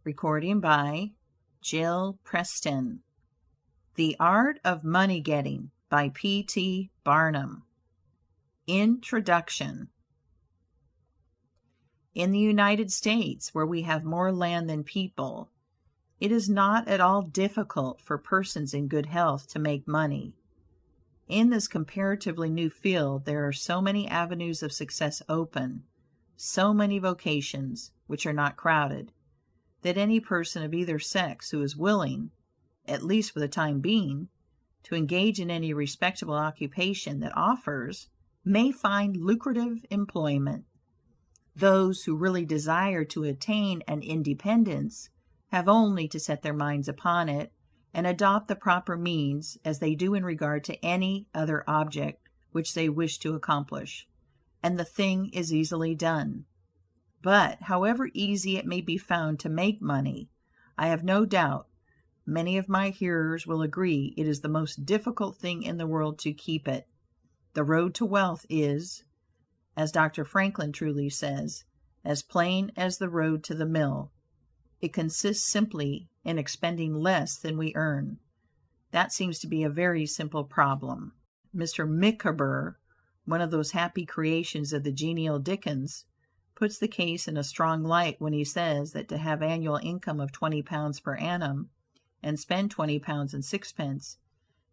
Recording by Jill Preston. The Art of Money Getting by P.T. Barnum. Introduction. In the United States, where we have more land than people, it is not at all difficult for persons in good health to make money. In this comparatively new field there are so many avenues of success open, so many vocations which are not crowded, that any person of either sex who is willing, at least for the time being, to engage in any respectable occupation that offers, may find lucrative employment. Those who really desire to attain an independence have only to set their minds upon it, and adopt the proper means, as they do in regard to any other object which they wish to accomplish, and the thing is easily done. But, however easy it may be found to make money, I have no doubt many of my hearers will agree it is the most difficult thing in the world to keep it. The road to wealth is, as Dr. Franklin truly says, as plain as the road to the mill. It consists simply in expending less than we earn. That seems to be a very simple problem. Mr. Micawber, one of those happy creations of the genial Dickens, puts the case in a strong light when he says that to have annual income of £20 per annum, and spend £20 and sixpence,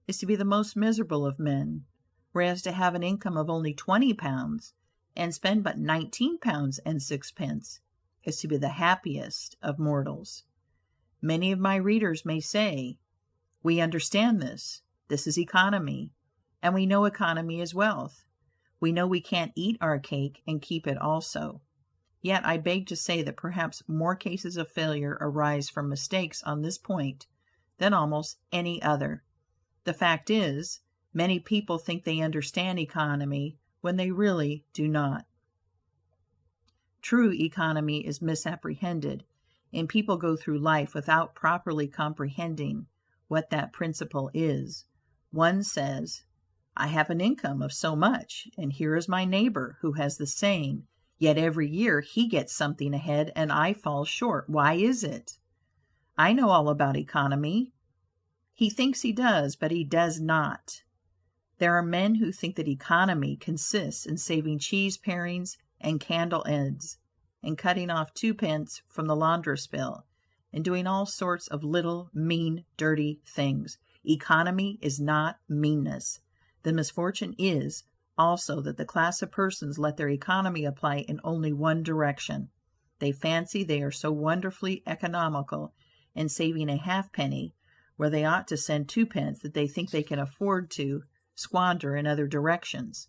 is to be the most miserable of men, whereas to have an income of only £20, and spend but £19 and sixpence, is to be the happiest of mortals. Many of my readers may say, "We understand this. This is economy, and we know economy is wealth. We know we can't eat our cake and keep it also." Yet I beg to say that perhaps more cases of failure arise from mistakes on this point than almost any other. The fact is, many people think they understand economy when they really do not. True economy is misapprehended, and people go through life without properly comprehending what that principle is. One says, "I have an income of so much, and here is my neighbor who has the same, yet every year he gets something ahead and I fall short. Why is it? I know all about economy." He thinks he does, but he does not. There are men who think that economy consists in saving cheese parings and candle ends, and cutting off 2d. from the laundress bill, and doing all sorts of little, mean, dirty things. Economy is not meanness. The misfortune is, also, that the class of persons let their economy apply in only one direction. They fancy they are so wonderfully economical in saving a halfpenny, where they ought to send 2d., that they think they can afford to squander in other directions.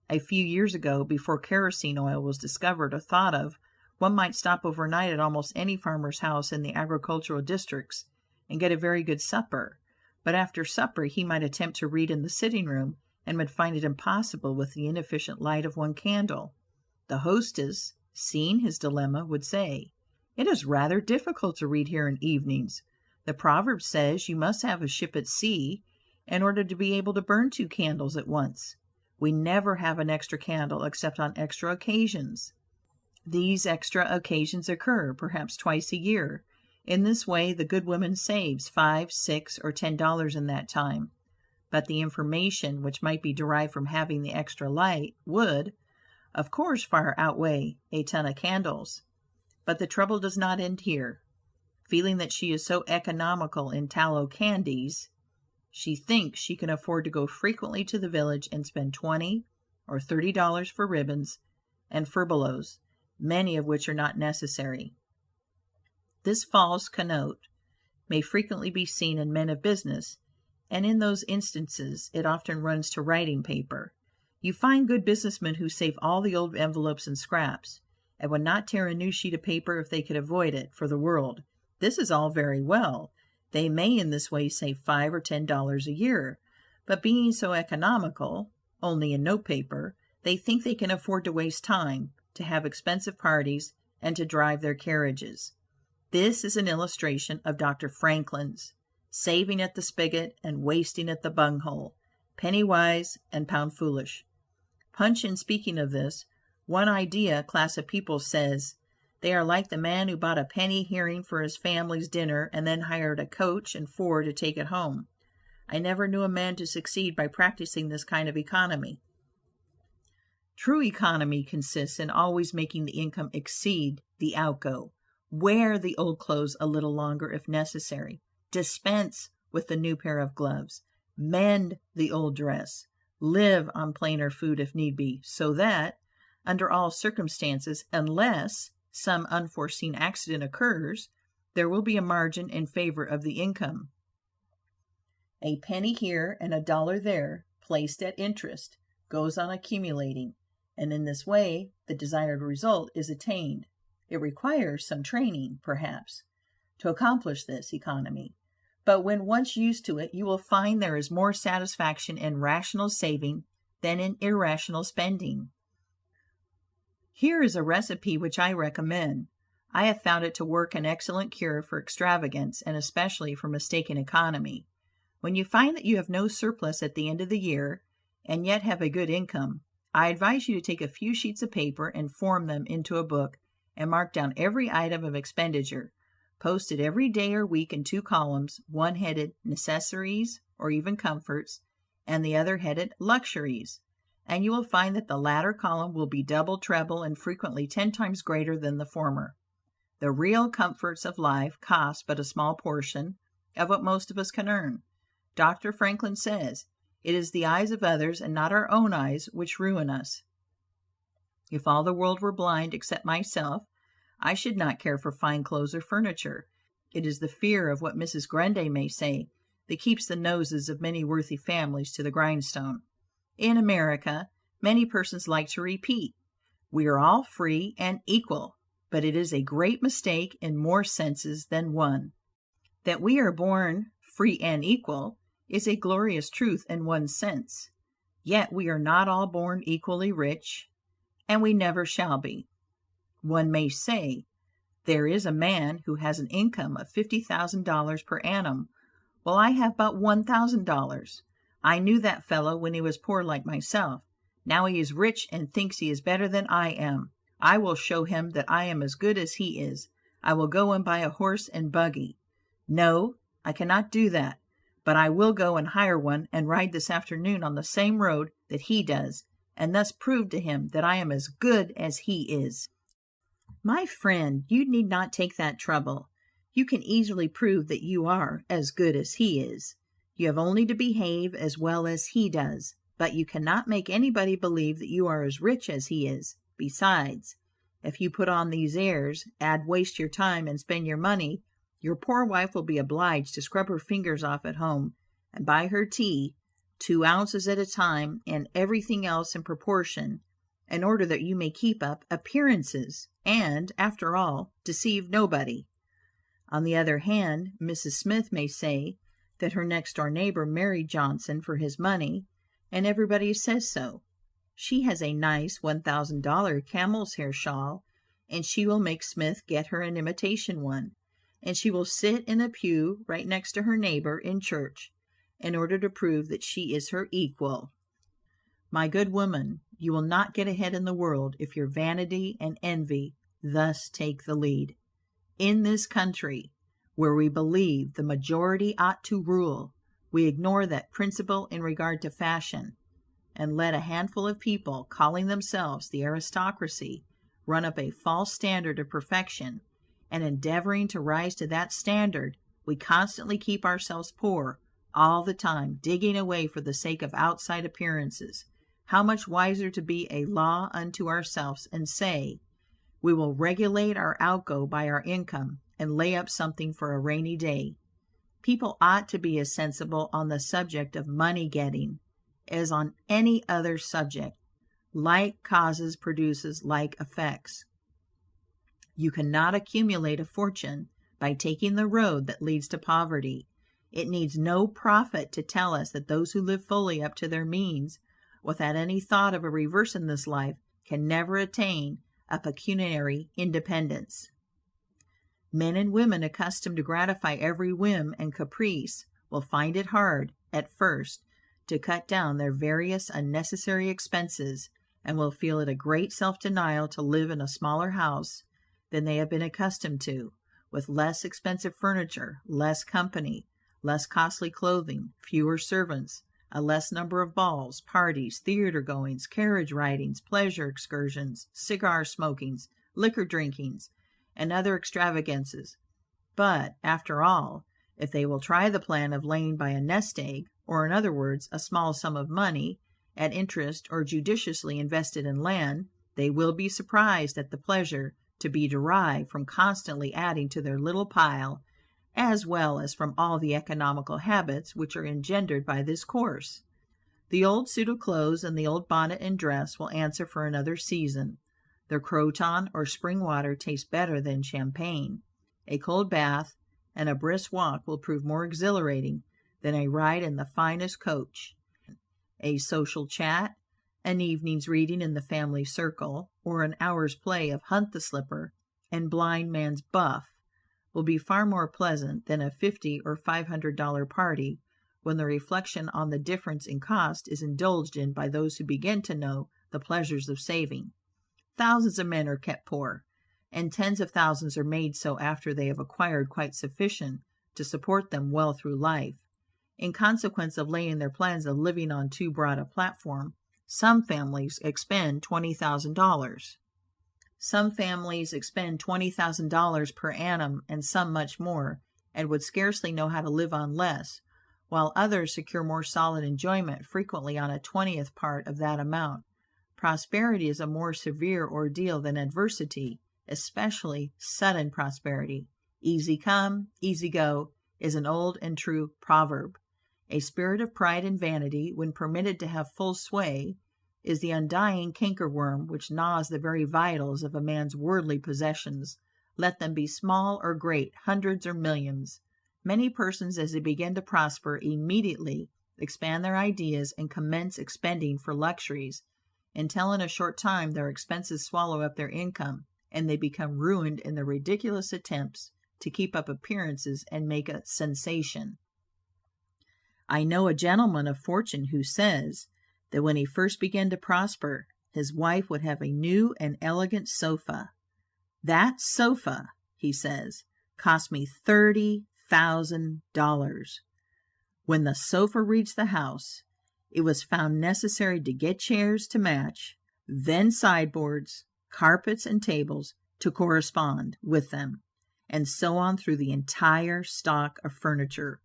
A few years ago, before kerosene oil was discovered or thought of, one might stop overnight at almost any farmer's house in the agricultural districts and get a very good supper, but after supper he might attempt to read in the sitting room, and would find it impossible with the inefficient light of one candle. The hostess, seeing his dilemma, would say, "It is rather difficult to read here in evenings. The proverb says you must have a ship at sea in order to be able to burn 2 candles at once. We never have an extra candle except on extra occasions. These extra occasions occur perhaps twice a year. In this way the good woman saves $5, $6, or $10 in that time. But the information which might be derived from having the extra light would, of course, far outweigh a ton of candles." But the trouble does not end here. Feeling that she is so economical in tallow candies, she thinks she can afford to go frequently to the village and spend $20 or $30 for ribbons and furbelows, many of which are not necessary. This false connote may frequently be seen in men of business, and in those instances it often runs to writing paper. You find good businessmen who save all the old envelopes and scraps, and would not tear a new sheet of paper if they could avoid it for the world. This is all very well. They may in this way save $5 or $10 a year, but being so economical, only in note paper, they think they can afford to waste time, to have expensive parties, and to drive their carriages. This is an illustration of Dr. Franklin's saving at the spigot and wasting at the bunghole, penny wise and pound foolish. Punch, in speaking of this one idea class of people, says, They are like the man who bought a penny herring for his family's dinner and then hired a coach and four to take it home. I never knew a man to succeed by practicing this kind of economy. True economy consists in always making the income exceed the outgo. Wear the old clothes a little longer if necessary. Dispense with the new pair of gloves. Mend the old dress. Live on plainer food if need be, so that, under all circumstances, unless some unforeseen accident occurs, there will be a margin in favor of the income. A penny here and a dollar there, placed at interest, goes on accumulating, and in this way the desired result is attained. It requires some training, perhaps, to accomplish this economy, but when once used to it, you will find there is more satisfaction in rational saving than in irrational spending. Here is a recipe which I recommend. I have found it to work an excellent cure for extravagance, and especially for mistaken economy. When you find that you have no surplus at the end of the year, and yet have a good income, I advise you to take a few sheets of paper and form them into a book, and mark down every item of expenditure. Post it every day or week in two columns, one headed necessaries or even comforts, and the other headed luxuries, and you will find that the latter column will be double, treble, and frequently 10 times greater than the former. The real comforts of life cost but a small portion of what most of us can earn. Dr. Franklin says, "It is the eyes of others and not our own eyes which ruin us." If all the world were blind except myself, I should not care for fine clothes or furniture. It is the fear of what Mrs. Grundy may say that keeps the noses of many worthy families to the grindstone. In America, many persons like to repeat, "We are all free and equal," but it is a great mistake in more senses than one. That we are born free and equal is a glorious truth in one sense, yet we are not all born equally rich, and we never shall be. One may say, there is a man who has an income of $50,000 per annum, while I have but $1,000. I knew that fellow when he was poor like myself. Now he is rich and thinks he is better than I am. I will show him that I am as good as he is. I will go and buy a horse and buggy. No, I cannot do that, but I will go and hire one and ride this afternoon on the same road that he does, and thus prove to him that I am as good as he is. My friend, you need not take that trouble. You can easily prove that you are as good as he is. You have only to behave as well as he does, but you cannot make anybody believe that you are as rich as he is. Besides, if you put on these airs, waste your time, and spend your money, your poor wife will be obliged to scrub her fingers off at home, and buy her tea 2 ounces at a time, and everything else in proportion, in order that you may keep up appearances, and, after all, deceive nobody. On the other hand, Mrs. Smith may say that her next-door neighbor married Johnson for his money, and everybody says so. She has a nice $1,000 camel's hair shawl, and she will make Smith get her an imitation one, and she will sit in a pew right next to her neighbor in church, in order to prove that she is her equal. My good woman, you will not get ahead in the world if your vanity and envy thus take the lead. In this country, where we believe the majority ought to rule, we ignore that principle in regard to fashion, and let a handful of people, calling themselves the aristocracy, run up a false standard of perfection, and endeavoring to rise to that standard, we constantly keep ourselves poor, all the time digging away for the sake of outside appearances. How much wiser to be a law unto ourselves, and say, we will regulate our outgo by our income, and lay up something for a rainy day. People ought to be as sensible on the subject of money getting as on any other subject. Like causes produces like effects. You cannot accumulate a fortune by taking the road that leads to poverty. It needs no prophet to tell us that those who live fully up to their means, without any thought of a reverse in this life, can never attain a pecuniary independence. Men and women accustomed to gratify every whim and caprice will find it hard, at first, to cut down their various unnecessary expenses, and will feel it a great self-denial to live in a smaller house than they have been accustomed to, with less expensive furniture, less company, less costly clothing, fewer servants, a less number of balls, parties, theater goings, carriage ridings, pleasure excursions, cigar smokings, liquor drinkings, and other extravagances. But, after all, if they will try the plan of laying by a nest egg, or in other words, a small sum of money, at interest or judiciously invested in land, they will be surprised at the pleasure to be derived from constantly adding to their little pile, as well as from all the economical habits which are engendered by this course. The old suit of clothes and the old bonnet and dress will answer for another season. The croton or spring water tastes better than champagne. A cold bath and a brisk walk will prove more exhilarating than a ride in the finest coach. A social chat, an evening's reading in the family circle, or an hour's play of hunt the slipper and blind man's buff, will be far more pleasant than a $50 or $500 party, when the reflection on the difference in cost is indulged in by those who begin to know the pleasures of saving. Thousands of men are kept poor, and tens of thousands are made so after they have acquired quite sufficient to support them well through life. In consequence of laying their plans of living on too broad a platform, some families expend $20,000. Some families expend $20,000 per annum, and some much more, and would scarcely know how to live on less, while others secure more solid enjoyment frequently on a 20th part of that amount. Prosperity is a more severe ordeal than adversity, especially sudden prosperity. Easy come, easy go, is an old and true proverb. A spirit of pride and vanity, when permitted to have full sway, is the undying cankerworm which gnaws the very vitals of a man's worldly possessions, let them be small or great, hundreds or millions. Many persons, as they begin to prosper, immediately expand their ideas and commence expending for luxuries, until in a short time their expenses swallow up their income, and they become ruined in their ridiculous attempts to keep up appearances and make a sensation. I know a gentleman of fortune who says that when he first began to prosper, his wife would have a new and elegant sofa. That sofa, he says, cost me $30,000. When the sofa reached the house, it was found necessary to get chairs to match, then sideboards, carpets, and tables to correspond with them, and so on through the entire stock of furniture,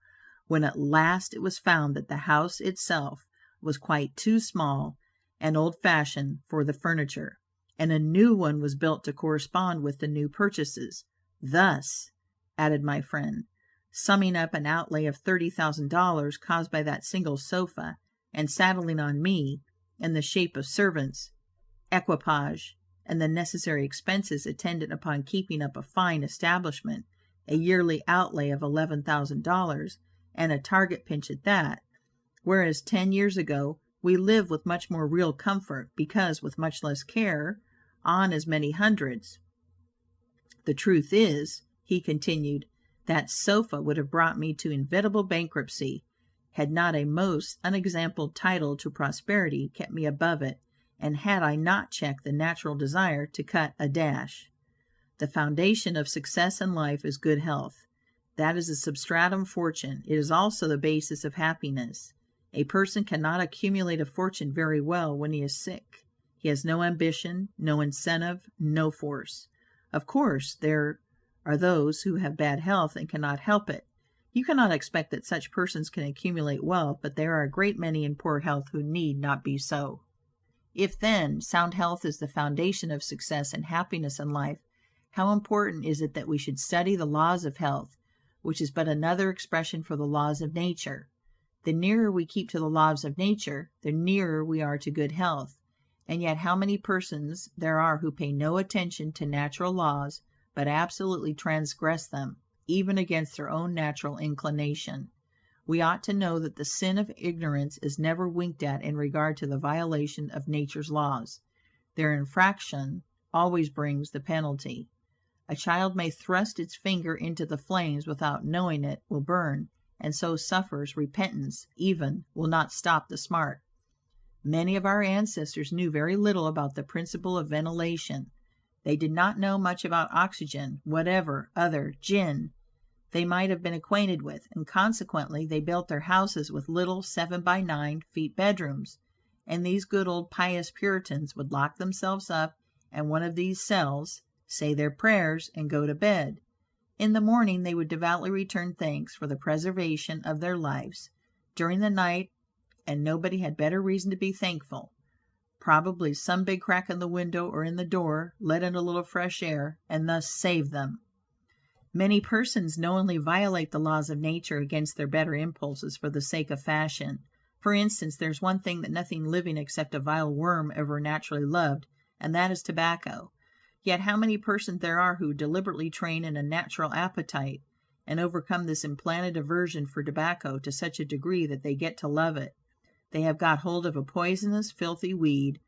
when at last it was found that the house itself was quite too small and old-fashioned for the furniture, and a new one was built to correspond with the new purchases. Thus, added my friend, summing up an outlay of $30,000 caused by that single sofa, and saddling on me, in the shape of servants, equipage, and the necessary expenses attendant upon keeping up a fine establishment, a yearly outlay of $11,000, and a target pinch at that, whereas 10 years ago we lived with much more real comfort, because with much less care, on as many hundreds. The truth is, he continued, that sofa would have brought me to inevitable bankruptcy, had not a most unexampled title to prosperity kept me above it, and had I not checked the natural desire to cut a dash. The foundation of success in life is good health. That is a substratum fortune. It is also the basis of happiness. A person cannot accumulate a fortune very well when he is sick. He has no ambition, no incentive, no force. Of course, there are those who have bad health and cannot help it. You cannot expect that such persons can accumulate wealth, but there are a great many in poor health who need not be so. If, then, sound health is the foundation of success and happiness in life, how important is it that we should study the laws of health, which is but another expression for the laws of nature. The nearer we keep to the laws of nature, the nearer we are to good health. And yet how many persons there are who pay no attention to natural laws, but absolutely transgress them, even against their own natural inclination. We ought to know that the sin of ignorance is never winked at in regard to the violation of nature's laws. Their infraction always brings the penalty. A child may thrust its finger into the flames without knowing it will burn, and so suffers. Repentance even will not stop the smart. Many of our ancestors knew very little about the principle of ventilation. They did not know much about oxygen, whatever other gin they might have been acquainted with, and consequently they built their houses with little 7 by 9 feet bedrooms, and these good old pious Puritans would lock themselves up in one of these cells, say their prayers, and go to bed. In the morning they would devoutly return thanks for the preservation of their lives during the night, and nobody had better reason to be thankful. Probably some big crack in the window or in the door let in a little fresh air, and thus saved them. Many persons knowingly violate the laws of nature against their better impulses for the sake of fashion. For instance, there is one thing that nothing living except a vile worm ever naturally loved, and that is tobacco. Yet how many persons there are who deliberately train in a natural appetite, and overcome this implanted aversion for tobacco to such a degree that they get to love it. They have got hold of a poisonous, filthy weed,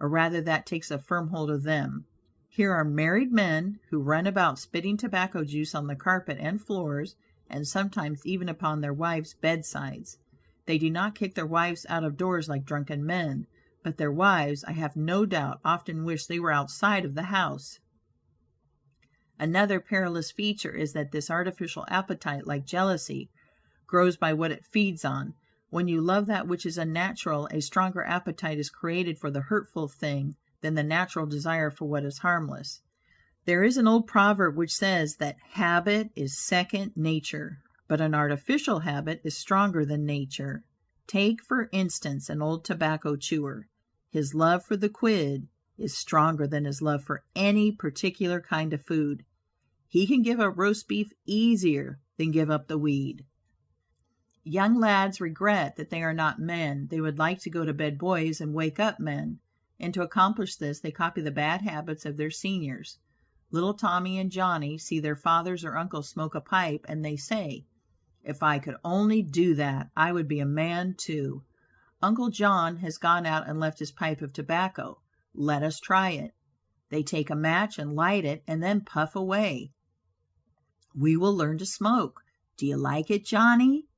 or rather that takes a firm hold of them. Here are married men who run about spitting tobacco juice on the carpet and floors, and sometimes even upon their wives' bedsides. They do not kick their wives out of doors like drunken men, but their wives, I have no doubt, often wish they were outside of the house. Another perilous feature is that this artificial appetite, like jealousy, grows by what it feeds on. When you love that which is unnatural, a stronger appetite is created for the hurtful thing than the natural desire for what is harmless. There is an old proverb which says that habit is second nature, but an artificial habit is stronger than nature. Take, for instance, an old tobacco chewer. His love for the quid is stronger than his love for any particular kind of food. He can give up roast beef easier than give up the weed. Young lads regret that they are not men. They would like to go to bed boys and wake up men. And to accomplish this, they copy the bad habits of their seniors. Little Tommy and Johnny see their fathers or uncles smoke a pipe, and they say, "If I could only do that, I would be a man too." Uncle John has gone out and left his pipe of tobacco. Let us try it. They take a match and light it, and then puff away. "We will learn to smoke. Do you like it, Johnny?"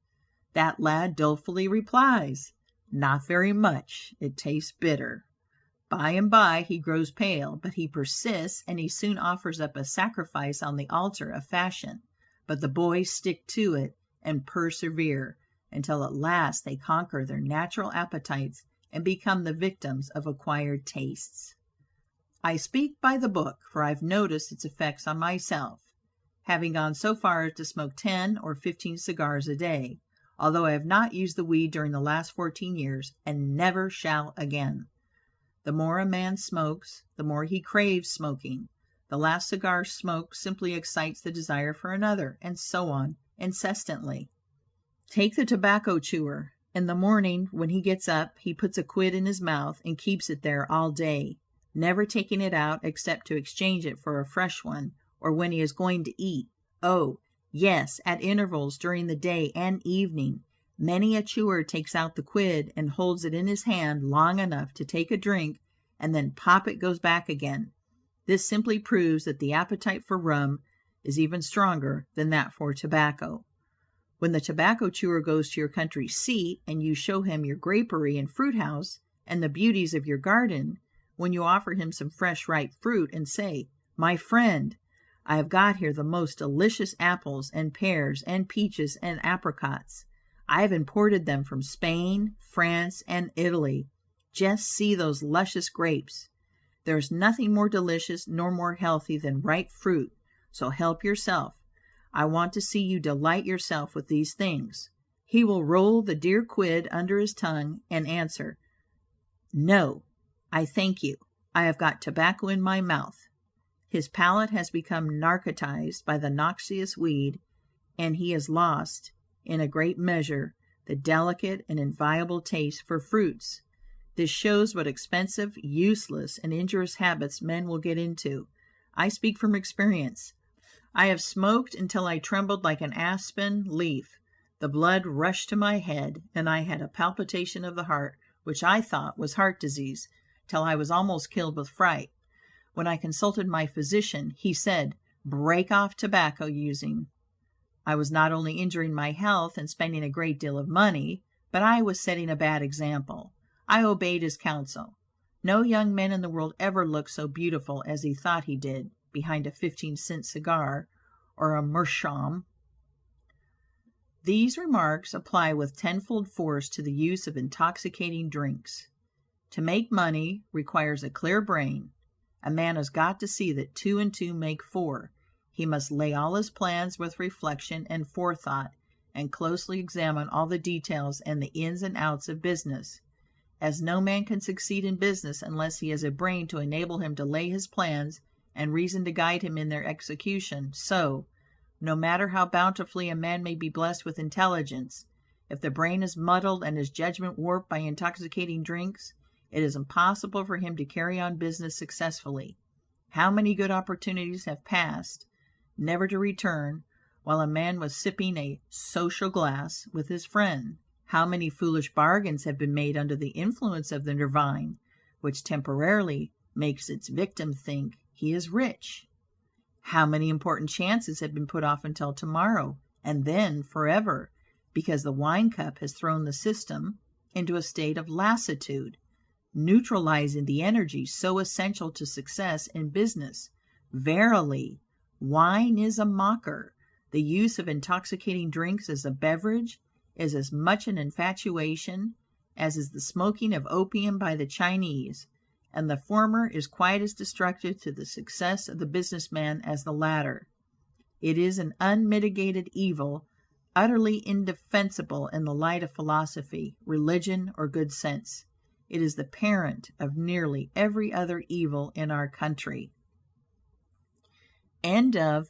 That lad dolefully replies, "Not very much. It tastes bitter." By and by he grows pale, but he persists, and he soon offers up a sacrifice on the altar of fashion. But the boys stick to it and persevere, until at last they conquer their natural appetites and become the victims of acquired tastes. I speak by the book, for I've noticed its effects on myself, having gone so far as to smoke 10 or 15 cigars a day, although I have not used the weed during the last 14 years, and never shall again. The more a man smokes, the more he craves smoking. The last cigar smoked simply excites the desire for another, and so on, incessantly. Take the tobacco chewer. In the morning, when he gets up, he puts a quid in his mouth and keeps it there all day, never taking it out except to exchange it for a fresh one, or when he is going to eat. Oh, yes, at intervals during the day and evening, many a chewer takes out the quid and holds it in his hand long enough to take a drink, and then pop, it goes back again. This simply proves that the appetite for rum is even stronger than that for tobacco. When the tobacco chewer goes to your country seat, and you show him your grapery and fruit house, and the beauties of your garden, when you offer him some fresh ripe fruit, and say, "My friend, I have got here the most delicious apples and pears and peaches and apricots. I have imported them from Spain, France, and Italy. Just see those luscious grapes. There's nothing more delicious nor more healthy than ripe fruit, so help yourself. I want to see you delight yourself with these things." He will roll the dear quid under his tongue and answer, "No, I thank you. I have got tobacco in my mouth." His palate has become narcotized by the noxious weed, and he has lost, in a great measure, the delicate and inviolable taste for fruits. This shows what expensive, useless, and injurious habits men will get into. I speak from experience. I have smoked until I trembled like an aspen leaf. The blood rushed to my head, and I had a palpitation of the heart, which I thought was heart disease, till I was almost killed with fright. When I consulted my physician, he said, "Break off tobacco using." I was not only injuring my health and spending a great deal of money, but I was setting a bad example. I obeyed his counsel. No young man in the world ever looked so beautiful as he thought he did behind a 15-cent cigar or a meerschaum. These remarks apply with tenfold force to the use of intoxicating drinks. To make money requires a clear brain. A man has got to see that 2 and 2 make 4. He must lay all his plans with reflection and forethought, and closely examine all the details and the ins and outs of business. As no man can succeed in business unless he has a brain to enable him to lay his plans and reason to guide him in their execution, so, no matter how bountifully a man may be blessed with intelligence, if the brain is muddled and his judgment warped by intoxicating drinks, it is impossible for him to carry on business successfully. How many good opportunities have passed, never to return, while a man was sipping a social glass with his friend? How many foolish bargains have been made under the influence of the nervine, which temporarily makes its victim think he is rich? How many important chances have been put off until tomorrow, and then forever, because the wine cup has thrown the system into a state of lassitude, neutralizing the energy so essential to success in business? Verily, wine is a mocker. The use of intoxicating drinks as a beverage is as much an infatuation as is the smoking of opium by the Chinese, and the former is quite as destructive to the success of the businessman as the latter. It is an unmitigated evil, utterly indefensible in the light of philosophy, religion, or good sense. It is the parent of nearly every other evil in our country. End of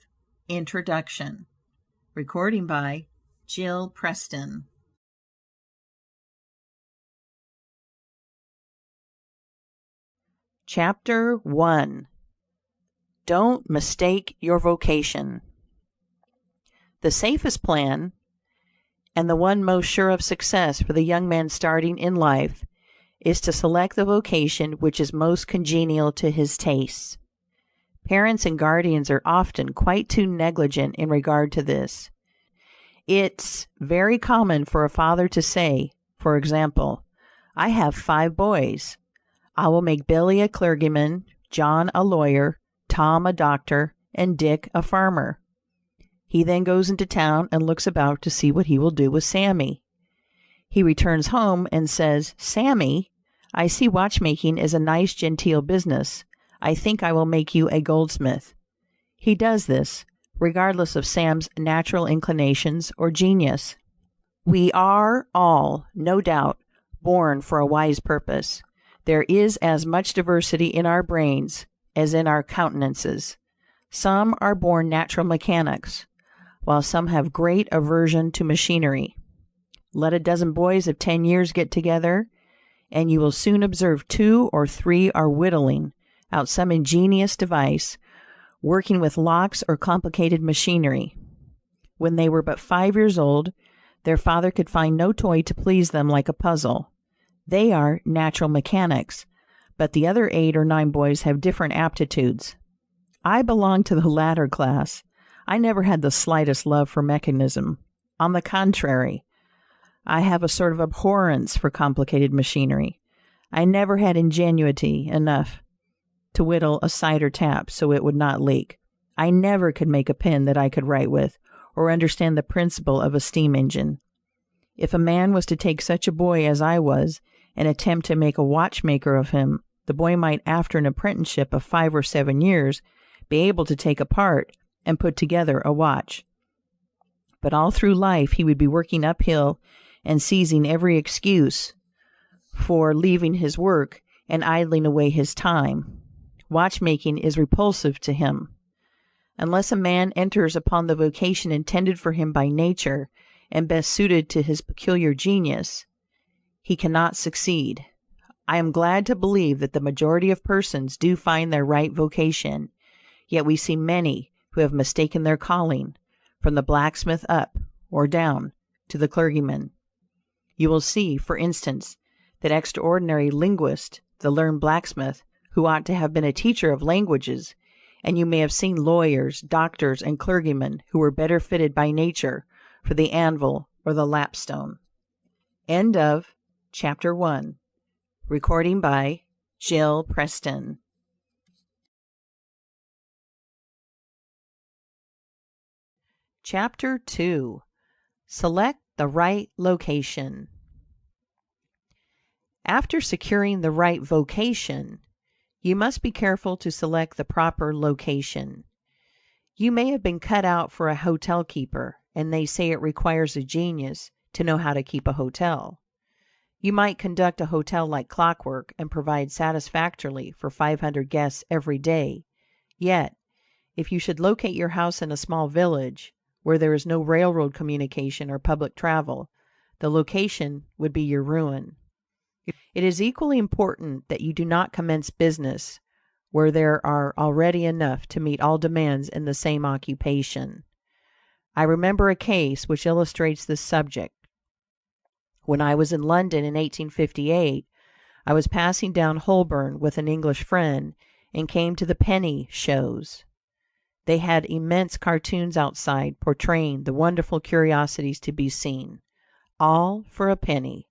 introduction. Recording by Jill Preston. Chapter 1. Don't mistake your vocation. The safest plan, and the one most sure of success for the young man starting in life, is to select the vocation which is most congenial to his tastes. Parents and guardians are often quite too negligent in regard to this. It's very common for a father to say, for example, "I have 5 boys. I will make Billy a clergyman, John a lawyer, Tom a doctor, and Dick a farmer." He then goes into town and looks about to see what he will do with Sammy. He returns home and says, "Sammy, I see watchmaking is a nice genteel business. I think I will make you a goldsmith." He does this, regardless of Sam's natural inclinations or genius. We are all, no doubt, born for a wise purpose. There is as much diversity in our brains as in our countenances. Some are born natural mechanics, while some have great aversion to machinery. Let a dozen boys of 10 years get together, and you will soon observe 2 or 3 are whittling out some ingenious device, working with locks or complicated machinery. When they were but 5 years old, their father could find no toy to please them like a puzzle. They are natural mechanics, but the other 8 or 9 boys have different aptitudes. I belong to the latter class. I never had the slightest love for mechanism. On the contrary, I have a sort of abhorrence for complicated machinery. I never had ingenuity enough to whittle a cider tap so it would not leak. I never could make a pen that I could write with, or understand the principle of a steam engine. If a man was to take such a boy as I was, and attempt to make a watchmaker of him, the boy might, after an apprenticeship of 5 or 7 years, be able to take apart and put together a watch. But all through life he would be working uphill and seizing every excuse for leaving his work and idling away his time. Watchmaking is repulsive to him. Unless a man enters upon the vocation intended for him by nature and best suited to his peculiar genius, he cannot succeed. I am glad to believe that the majority of persons do find their right vocation, yet we see many who have mistaken their calling, from the blacksmith up, or down, to the clergyman. You will see, for instance, that extraordinary linguist, the learned blacksmith, who ought to have been a teacher of languages, and you may have seen lawyers, doctors, and clergymen who were better fitted by nature for the anvil or the lapstone. End of Chapter 1. Recording by Jill Preston. Chapter 2. Select the right location. After securing the right vocation, you must be careful to select the proper location. You may have been cut out for a hotel keeper, and they say it requires a genius to know how to keep a hotel. You might conduct a hotel like clockwork and provide satisfactorily for 500 guests every day. Yet, if you should locate your house in a small village where there is no railroad communication or public travel, the location would be your ruin. It is equally important that you do not commence business where there are already enough to meet all demands in the same occupation. I remember a case which illustrates this subject. When I was in London in 1858, I was passing down Holborn with an English friend and came to the penny shows. They had immense cartoons outside portraying the wonderful curiosities to be seen, all for a penny.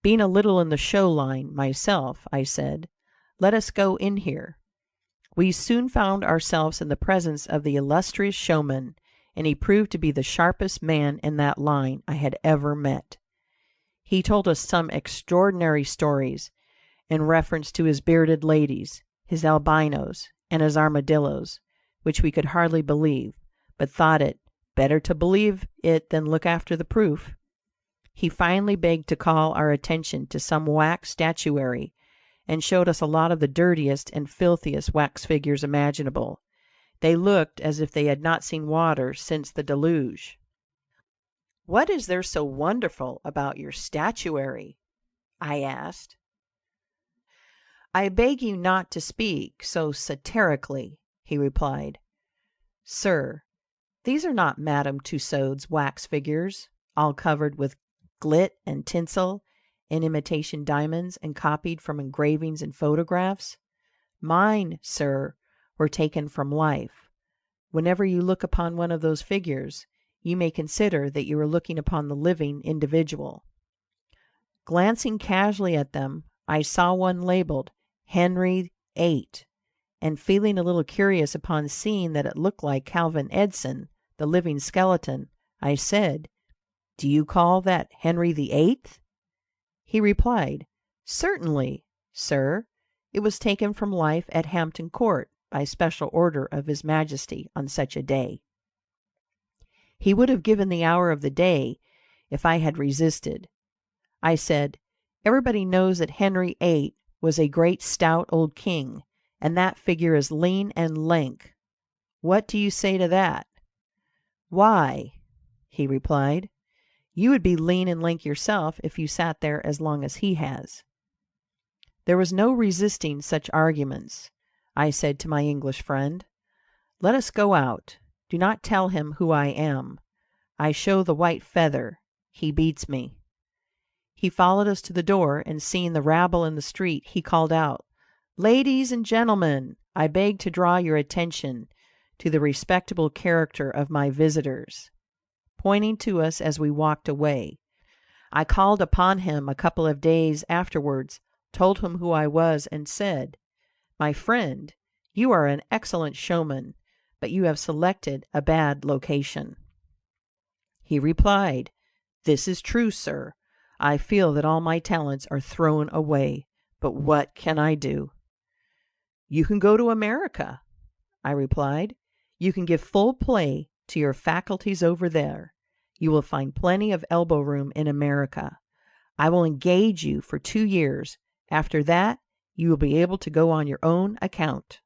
Being a little in the show line myself, I said, "Let us go in here." We soon found ourselves in the presence of the illustrious showman, and he proved to be the sharpest man in that line I had ever met. He told us some extraordinary stories in reference to his bearded ladies, his albinos, and his armadillos, which we could hardly believe, but thought it better to believe it than look after the proof. He finally begged to call our attention to some wax statuary, and showed us a lot of the dirtiest and filthiest wax figures imaginable. They looked as if they had not seen water since the deluge. "What is there so wonderful about your statuary?" I asked. "I beg you not to speak so satirically," he replied. "Sir, these are not Madame Tussaud's wax figures, all covered with glit and tinsel and imitation diamonds, and copied from engravings and photographs. Mine, sir, were taken from life. Whenever you look upon one of those figures, you may consider that you are looking upon the living individual." Glancing casually at them, I saw one labeled Henry VIII, and feeling a little curious upon seeing that it looked like Calvin Edson, the living skeleton, I said, "Do you call that Henry VIII?" He replied, "Certainly, sir. It was taken from life at Hampton Court, by special order of His Majesty, on such a day." He would have given the hour of the day if I had resisted. I said, "Everybody knows that Henry VIII was a great stout old king, and that figure is lean and lank. What do you say to that?" "Why," he replied, "you would be lean and lank yourself if you sat there as long as he has." There was no resisting such arguments. I said to my English friend, "Let us go out. Do not tell him who I am. I show the white feather. He beats me." He followed us to the door, and seeing the rabble in the street, he called out, "Ladies and gentlemen, I beg to draw your attention to the respectable character of my visitors," pointing to us as we walked away. I called upon him a couple of days afterwards, told him who I was, and said, "My friend, you are an excellent showman, but you have selected a bad location." He replied, "This is true, sir. I feel that all my talents are thrown away, but what can I do?" "You can go to America," I replied. "You can give full play to your faculties over there. You will find plenty of elbow room in America. I will engage you for 2 years. After that you will be able to go on your own account."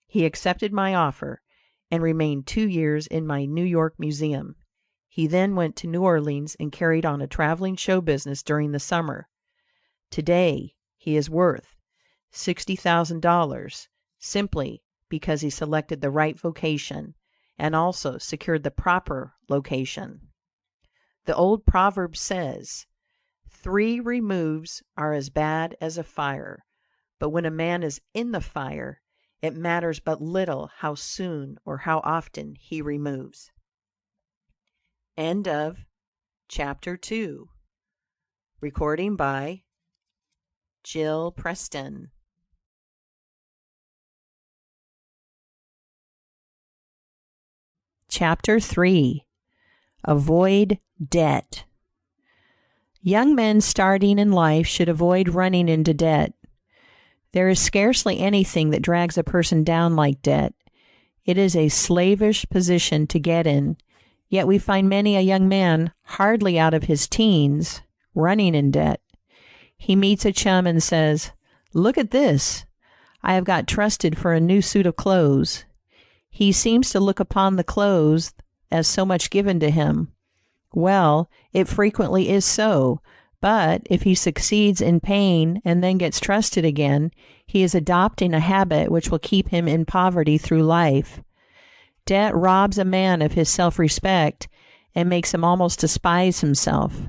He accepted my offer, and remained 2 years in my New York museum. He then went to New Orleans and carried on a traveling show business during the summer. Today he is worth $60,000, simply because he selected the right vocation, and also secured the proper location. The old proverb says, "3 removes are as bad as a fire," but when a man is in the fire, it matters but little how soon or how often he removes. End of chapter 2. Recording by Jill Preston. Chapter 3. Avoid Debt. Young men starting in life should avoid running into debt. There is scarcely anything that drags a person down like debt. It is a slavish position to get in, yet we find many a young man, hardly out of his teens, running in debt. He meets a chum and says, "Look at this. I have got trusted for a new suit of clothes." He seems to look upon the clothes as so much given to him. Well, it frequently is so, but if he succeeds in paying and then gets trusted again, he is adopting a habit which will keep him in poverty through life. Debt robs a man of his self-respect and makes him almost despise himself.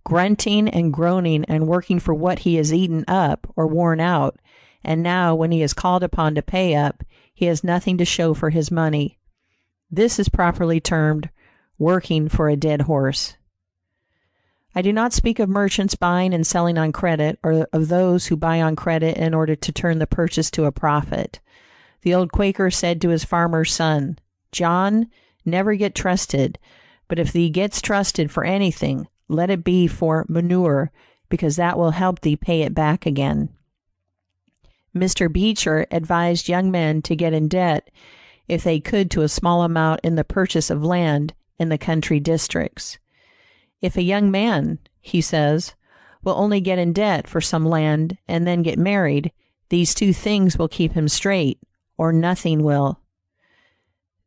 Grunting and groaning and working for what he has eaten up or worn out, and now when he is called upon to pay up, he has nothing to show for his money. This is properly termed working for a dead horse. I do not speak of merchants buying and selling on credit, or of those who buy on credit in order to turn the purchase to a profit. The old Quaker said to his farmer's son, "John, never get trusted, but if thee gets trusted for anything, let it be for manure, because that will help thee pay it back again." Mr. Beecher advised young men to get in debt, if they could, to a small amount in the purchase of land in the country districts. If a young man, he says, will only get in debt for some land and then get married, these two things will keep him straight, or nothing will.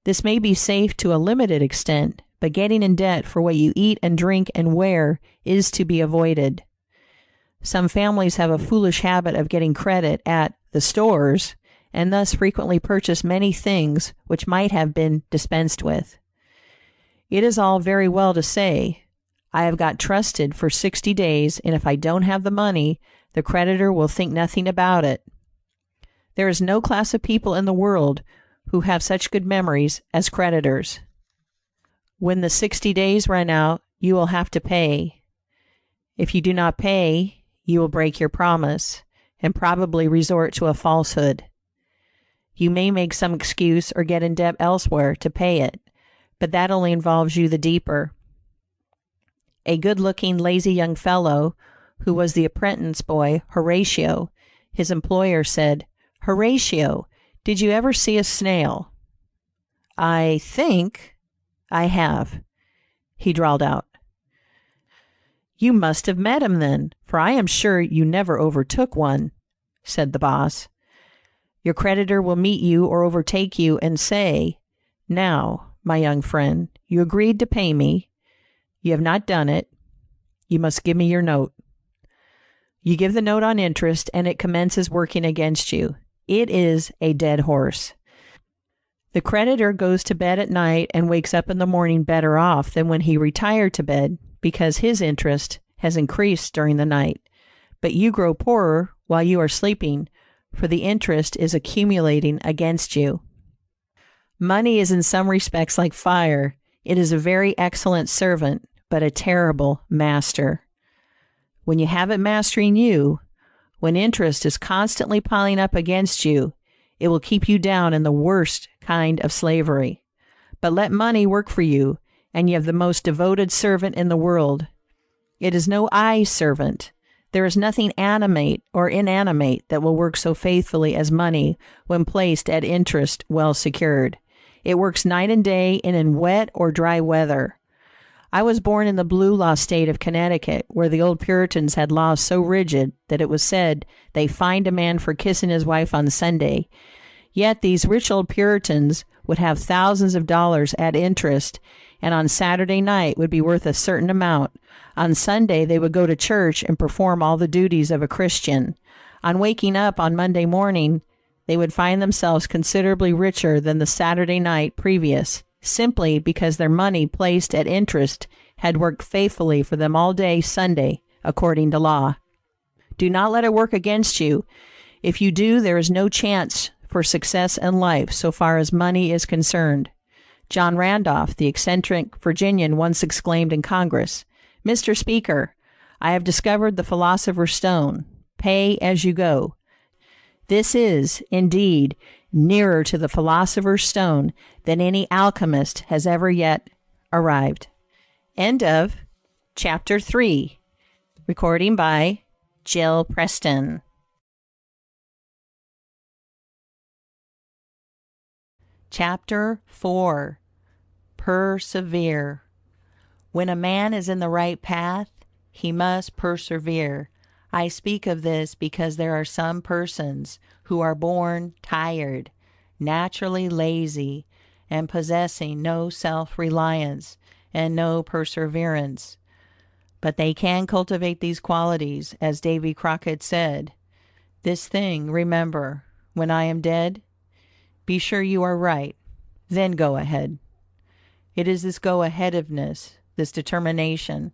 This may be safe to a limited extent, but getting in debt for what you eat and drink and wear is to be avoided. Some families have a foolish habit of getting credit at the stores, and thus frequently purchase many things which might have been dispensed with. It is all very well to say, "I have got trusted for 60 days, and if I don't have the money, the creditor will think nothing about it." There is no class of people in the world who have such good memories as creditors. When the 60 days run out, you will have to pay. If you do not pay, you will break your promise, and probably resort to a falsehood. You may make some excuse or get in debt elsewhere to pay it, but that only involves you the deeper. A good-looking, lazy young fellow, who was the apprentice boy, Horatio, his employer said, "Horatio, did you ever see a snail?" "I think I have," he drawled out. "You must have met him then, for I am sure you never overtook one," said the boss. Your creditor will meet you or overtake you and say, "Now, my young friend, you agreed to pay me. You have not done it. You must give me your note." You give the note on interest, and it commences working against you. It is a dead horse. The creditor goes to bed at night and wakes up in the morning better off than when he retired to bed, because his interest has increased during the night. But you grow poorer while you are sleeping, for the interest is accumulating against you. Money is in some respects like fire. It is a very excellent servant, but a terrible master. When you have it mastering you, when interest is constantly piling up against you, it will keep you down in the worst kind of slavery. But let money work for you, and you have the most devoted servant in the world. It is no I servant. There is nothing animate or inanimate that will work so faithfully as money when placed at interest well secured. It works night and day and in wet or dry weather. I was born in the blue law state of Connecticut, where the old Puritans had laws so rigid that it was said they fined a man for kissing his wife on Sunday. Yet these rich old Puritans would have thousands of dollars at interest, and on Saturday night would be worth a certain amount. On Sunday they would go to church and perform all the duties of a Christian. On waking up on Monday morning, they would find themselves considerably richer than the Saturday night previous, simply because their money placed at interest had worked faithfully for them all day Sunday, according to law. Do not let it work against you. If you do, there is no chance for success in life so far as money is concerned. John Randolph, the eccentric Virginian, once exclaimed in Congress, "Mr. Speaker, I have discovered the philosopher's stone, pay as you go. This is, indeed, nearer to the philosopher's stone than any alchemist has ever yet arrived. End of Chapter 3. Recording by Jill Preston. Chapter 4. Persevere. When a man is in the right path, he must persevere. I speak of this because there are some persons who are born tired, naturally lazy, and possessing no self-reliance and no perseverance. But they can cultivate these qualities, as Davy Crockett said. This thing remember, when I am dead, be sure you are right, then go ahead. It is this go-aheadiveness, this determination,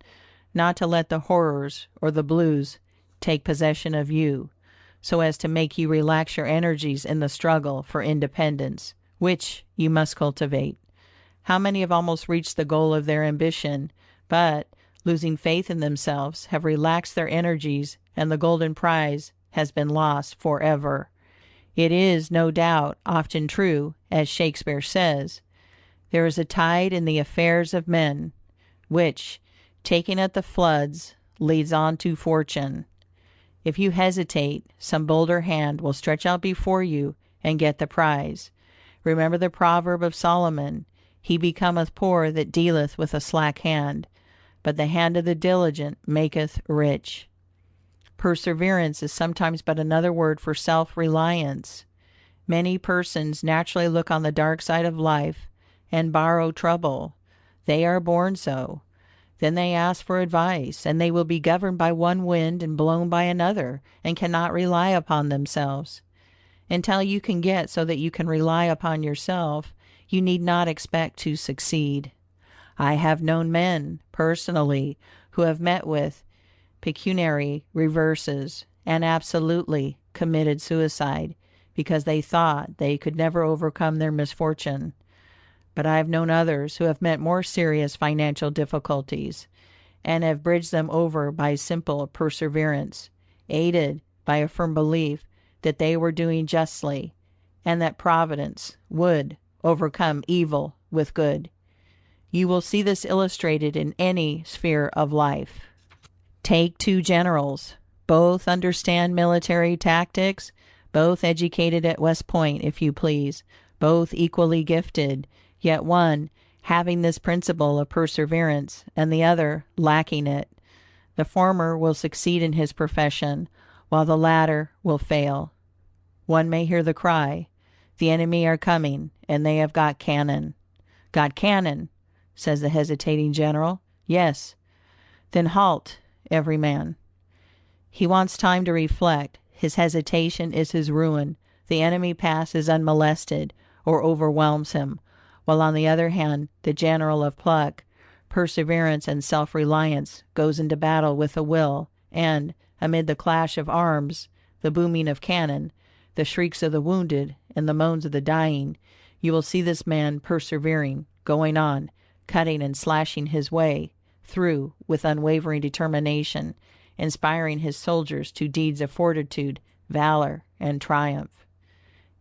not to let the horrors or the blues take possession of you, so as to make you relax your energies in the struggle for independence, which you must cultivate. How many have almost reached the goal of their ambition, but, losing faith in themselves, have relaxed their energies, and the golden prize has been lost forever? It is, no doubt, often true, as Shakespeare says, there is a tide in the affairs of men, which, taking at the floods, leads on to fortune. If you hesitate, some bolder hand will stretch out before you and get the prize. Remember the proverb of Solomon, he becometh poor that dealeth with a slack hand, but the hand of the diligent maketh rich. Perseverance is sometimes but another word for self-reliance. Many persons naturally look on the dark side of life and borrow trouble. They are born so. Then they ask for advice, and they will be governed by one wind and blown by another, and cannot rely upon themselves. Until you can get so that you can rely upon yourself, you need not expect to succeed. I have known men, personally, who have met with pecuniary reverses, and absolutely committed suicide, because they thought they could never overcome their misfortune. But I have known others who have met more serious financial difficulties, and have bridged them over by simple perseverance, aided by a firm belief that they were doing justly, and that Providence would overcome evil with good. You will see this illustrated in any sphere of life. Take two generals. Both understand military tactics, both educated at West Point, if you please, both equally gifted, yet one having this principle of perseverance, and the other lacking it. The former will succeed in his profession, while the latter will fail. One may hear the cry, the enemy are coming, and they have got cannon. Got cannon, says the hesitating general. Yes. Then halt, every man. He wants time to reflect. His hesitation is his ruin. The enemy passes unmolested, or overwhelms him, while on the other hand, the general of pluck, perseverance, and self-reliance goes into battle with a will, and, amid the clash of arms, the booming of cannon, the shrieks of the wounded, and the moans of the dying, you will see this man persevering, going on, cutting and slashing his way through with unwavering determination, inspiring his soldiers to deeds of fortitude, valor, and triumph.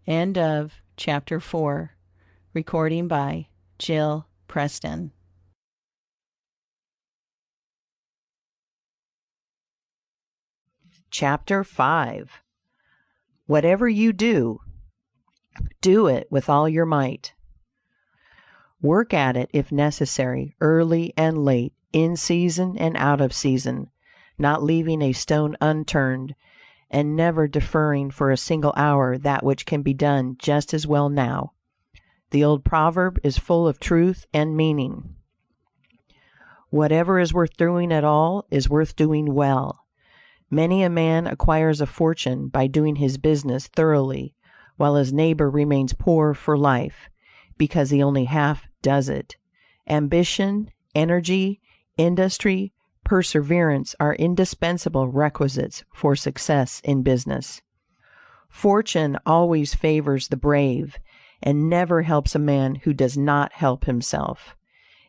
End of Chapter 4. Recording by Jill Preston. Chapter 5. Whatever you do, do it with all your might. Work at it if necessary, early and late, in season and out of season, not leaving a stone unturned, and never deferring for a single hour that which can be done just as well now. The old proverb is full of truth and meaning. Whatever is worth doing at all is worth doing well. Many a man acquires a fortune by doing his business thoroughly, while his neighbor remains poor for life, because he only half does it. Ambition, energy, industry, perseverance are indispensable requisites for success in business. Fortune always favors the brave, and never helps a man who does not help himself.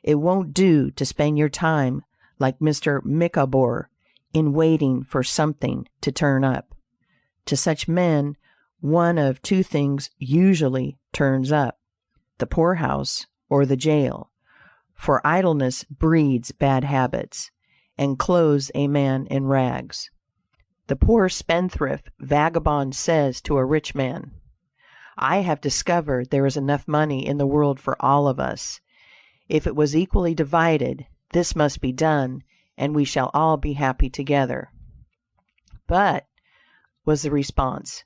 It won't do to spend your time like Mr. Micawber, in waiting for something to turn up. To such men, one of two things usually turns up: the poorhouse or the jail, for idleness breeds bad habits, and clothes a man in rags. The poor spendthrift vagabond says to a rich man, "I have discovered there is enough money in the world for all of us. If it was equally divided, this must be done, and we shall all be happy together." "But," was the response,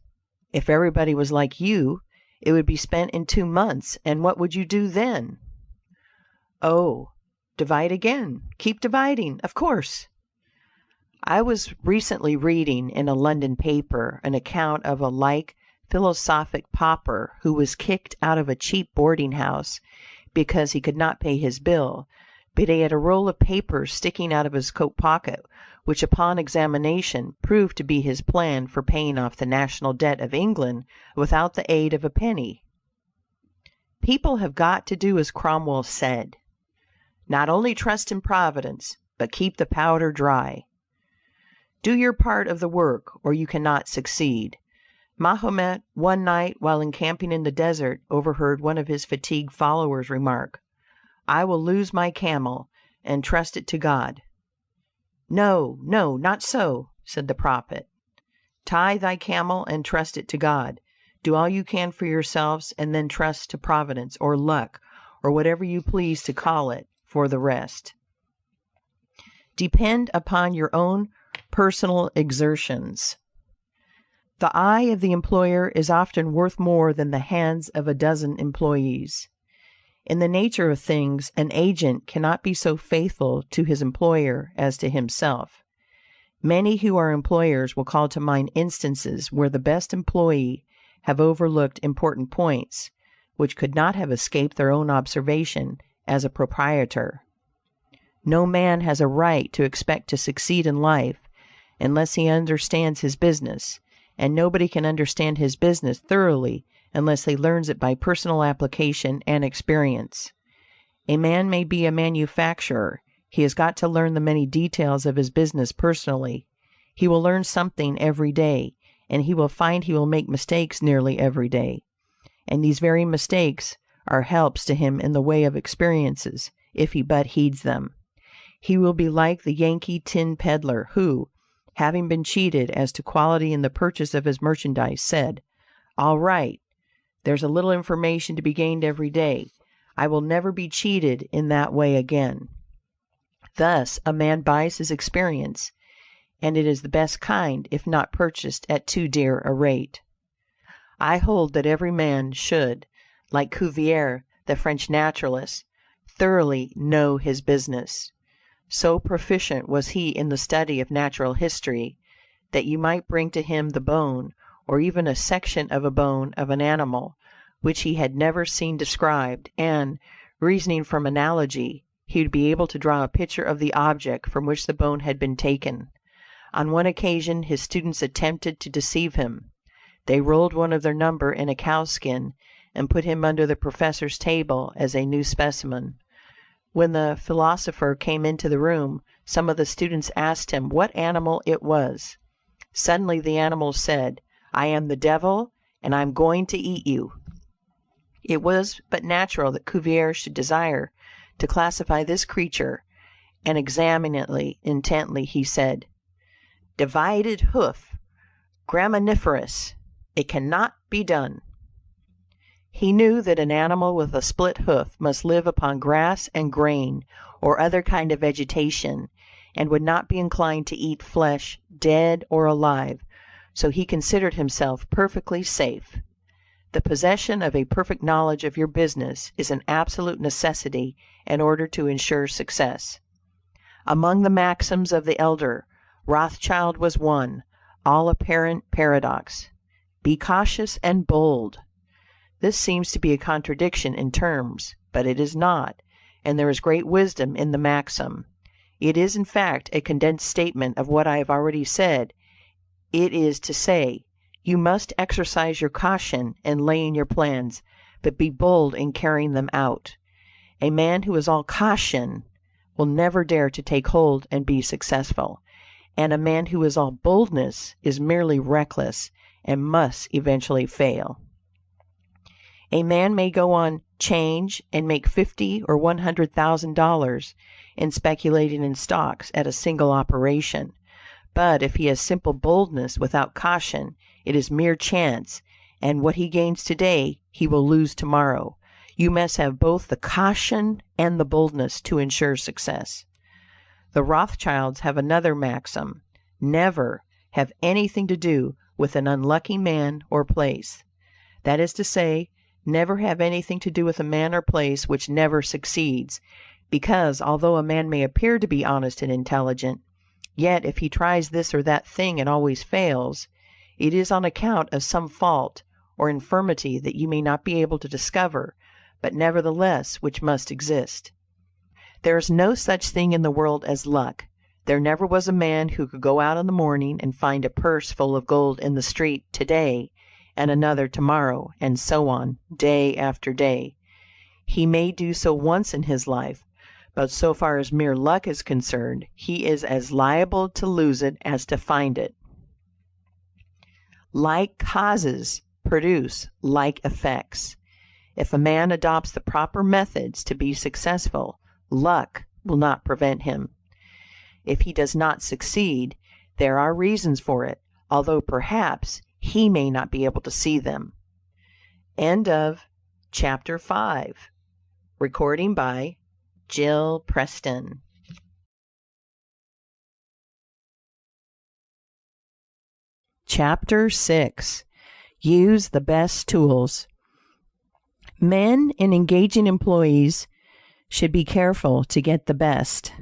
"if everybody was like you, it would be spent in 2 months, and what would you do then?" "Oh, divide again, keep dividing, of course." I was recently reading in a London paper an account of a like philosophic pauper who was kicked out of a cheap boarding house because he could not pay his bill, but he had a roll of papers sticking out of his coat pocket, which upon examination proved to be his plan for paying off the national debt of England without the aid of a penny. People have got to do as Cromwell said: "Not only trust in Providence, but keep the powder dry." Do your part of the work, or you cannot succeed. Mahomet, one night while encamping in the desert, overheard one of his fatigued followers remark, "I will lose my camel, and trust it to God." "No, no, not so," said the prophet. "Tie thy camel and trust it to God. Do all you can for yourselves, and then trust to Providence, or luck, or whatever you please to call it, for the rest." Depend upon your own personal exertions. The eye of the employer is often worth more than the hands of a dozen employees. In the nature of things, an agent cannot be so faithful to his employer as to himself. Many who are employers will call to mind instances where the best employee have overlooked important points, which could not have escaped their own observation as a proprietor. No man has a right to expect to succeed in life unless he understands his business, and nobody can understand his business thoroughly unless he learns it by personal application and experience. A man may be a manufacturer. He has got to learn the many details of his business personally. He will learn something every day, and he will find he will make mistakes nearly every day. And these very mistakes are helps to him in the way of experiences, if he but heeds them. He will be like the Yankee tin peddler who, having been cheated as to quality in the purchase of his merchandise, said, "All right, there's a little information to be gained every day. I will never be cheated in that way again." Thus a man buys his experience, and it is the best kind if not purchased at too dear a rate. I hold that every man should, like Cuvier, the French naturalist, thoroughly know his business. So proficient was he in the study of natural history, that you might bring to him the bone, or even a section of a bone of an animal which he had never seen described, and, reasoning from analogy, he would be able to draw a picture of the object from which the bone had been taken. On one occasion his students attempted to deceive him. They rolled one of their number in a cowskin, and put him under the professor's table as a new specimen. When the philosopher came into the room, some of the students asked him what animal it was. Suddenly the animal said, "I am the devil, and I am going to eat you." It was but natural that Cuvier should desire to classify this creature, and examining it intently, he said, "Divided hoof, graminivorous, it cannot be done." He knew that an animal with a split hoof must live upon grass and grain, or other kind of vegetation, and would not be inclined to eat flesh, dead or alive, so he considered himself perfectly safe. The possession of a perfect knowledge of your business is an absolute necessity in order to insure success. Among the maxims of the elder Rothschild was one, all apparent paradox: "Be cautious and bold." This seems to be a contradiction in terms, but it is not, and there is great wisdom in the maxim. It is, in fact, a condensed statement of what I have already said. It is to say, you must exercise your caution in laying your plans, but be bold in carrying them out. A man who is all caution will never dare to take hold and be successful. and a man who is all boldness is merely reckless and must eventually fail. A man may go on 'change and make $50,000 or $100,000 in speculating in stocks at a single operation, but if he has simple boldness without caution, it is mere chance, and what he gains today he will lose tomorrow. You must have both the caution and the boldness to ensure success. The Rothschilds have another maxim: never have anything to do with an unlucky man or place. That is to say, never have anything to do with a man or place which never succeeds, because although a man may appear to be honest and intelligent, yet if he tries this or that thing and always fails, it is on account of some fault or infirmity that you may not be able to discover, but nevertheless which must exist. There is no such thing in the world as luck. There never was a man who could go out in the morning and find a purse full of gold in the street today, and another tomorrow, and so on, day after day. He may do so once in his life, but so far as mere luck is concerned, he is as liable to lose it as to find it. Like causes produce like effects. If a man adopts the proper methods to be successful, luck will not prevent him. If he does not succeed, there are reasons for it, although perhaps he may not be able to see them. End of Chapter 5. Recording by Jill Preston. Chapter 6. Use the best tools. Men and engaging employees should be careful to get the best.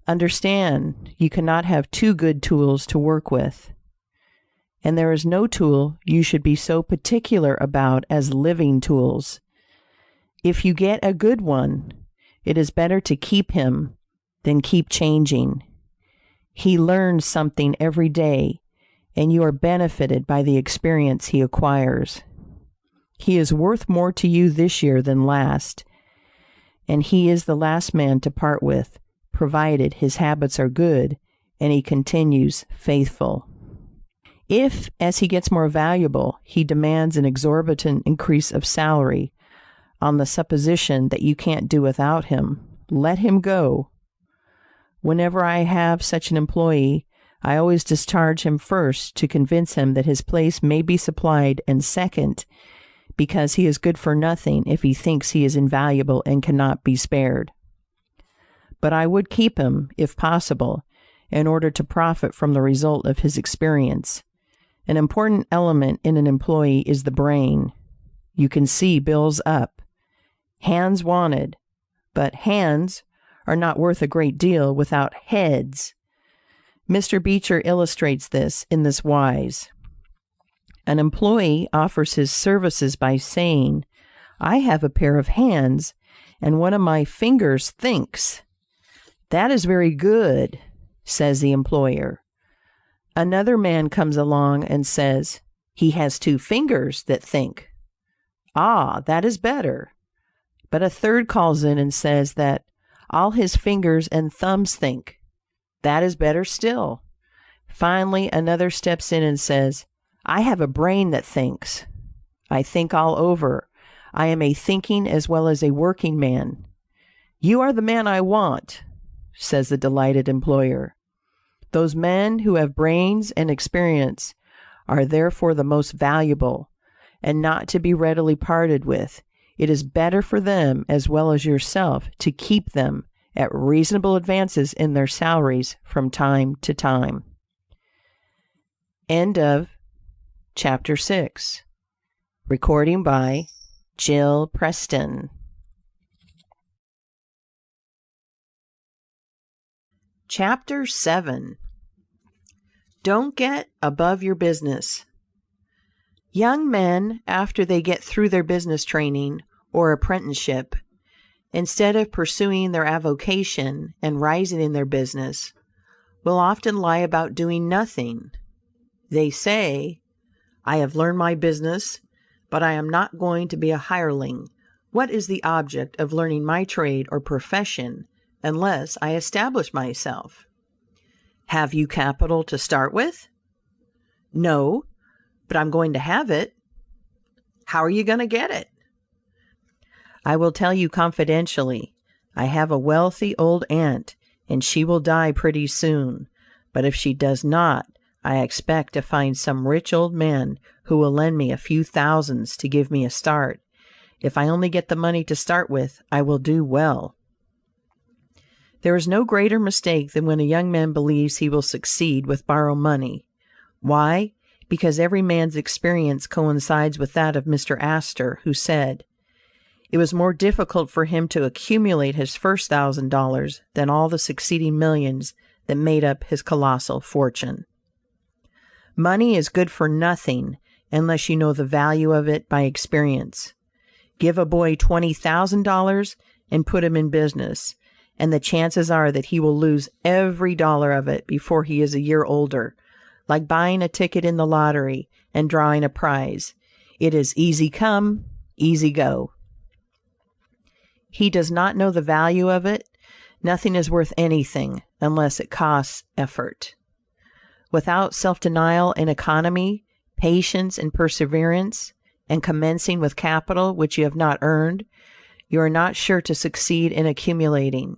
Understand, you cannot have too good tools to work with. And there is no tool you should be so particular about as living tools. If you get a good one, it is better to keep him than keep changing. He learns something every day, and you are benefited by the experience he acquires. He is worth more to you this year than last, and he is the last man to part with, provided his habits are good and he continues faithful. If, as he gets more valuable, he demands an exorbitant increase of salary on the supposition that you can't do without him, let him go. Whenever I have such an employee, I always discharge him first to convince him that his place may be supplied, and second, because he is good for nothing if he thinks he is invaluable and cannot be spared. But I would keep him, if possible, in order to profit from the result of his experience. An important element in an employee is the brain. You can see bills up. Hands wanted, but hands are not worth a great deal without heads. Mr. Beecher illustrates this in this wise. An employee offers his services by saying, "I have a pair of hands, and one of my fingers thinks." "That is very good," says the employer. Another man comes along and says, "He has two fingers that think." "Ah, that is better." But a third calls in and says that all his fingers and thumbs think. That is better still. Finally, another steps in and says, "I have a brain that thinks. I think all over. I am a thinking as well as a working man." "You are the man I want," says the delighted employer. Those men who have brains and experience are therefore the most valuable, and not to be readily parted with. It is better for them as well as yourself to keep them at reasonable advances in their salaries from time to time. End of Chapter 6. Recording by Jill Preston. Chapter 7. Don't get above your business. Young men, after they get through their business training or apprenticeship, instead of pursuing their avocation and rising in their business, will often lie about doing nothing. They say, "I have learned my business, but I am not going to be a hireling. What is the object of learning my trade or profession unless I establish myself?" Have you capital to start with? No, but I'm going to have it. How are you going to get it? I will tell you confidentially, I have a wealthy old aunt, and she will die pretty soon. But if she does not, I expect to find some rich old man who will lend me a few thousands to give me a start. If I only get the money to start with, I will do well. There is no greater mistake than when a young man believes he will succeed with borrowed money. Why? Because every man's experience coincides with that of Mr. Astor, who said, it was more difficult for him to accumulate his first $1,000 than all the succeeding millions that made up his colossal fortune. Money is good for nothing unless you know the value of it by experience. Give a boy $20,000 and put him in business, and the chances are that he will lose every dollar of it before he is a year older, like buying a ticket in the lottery and drawing a prize. It is easy come, easy go. He does not know the value of it. Nothing is worth anything unless it costs effort. Without self-denial and economy, patience and perseverance, and commencing with capital which you have not earned, you are not sure to succeed in accumulating.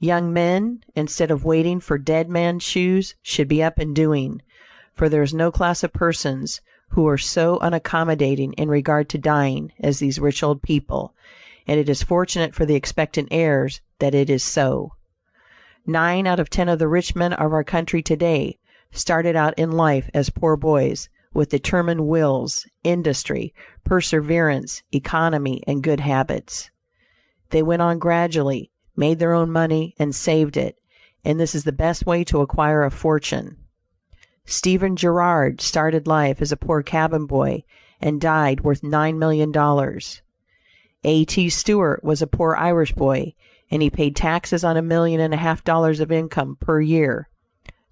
Young men, instead of waiting for dead man's shoes, should be up and doing, for there is no class of persons who are so unaccommodating in regard to dying as these rich old people, and it is fortunate for the expectant heirs that it is so. 9 out of 10 of the rich men of our country today started out in life as poor boys, with determined wills, industry, perseverance, economy, and good habits. They went on gradually, made their own money, and saved it, and this is the best way to acquire a fortune. Stephen Girard started life as a poor cabin boy and died worth $9 million. A.T. Stewart was a poor Irish boy, and he paid taxes on $1.5 million of income per year.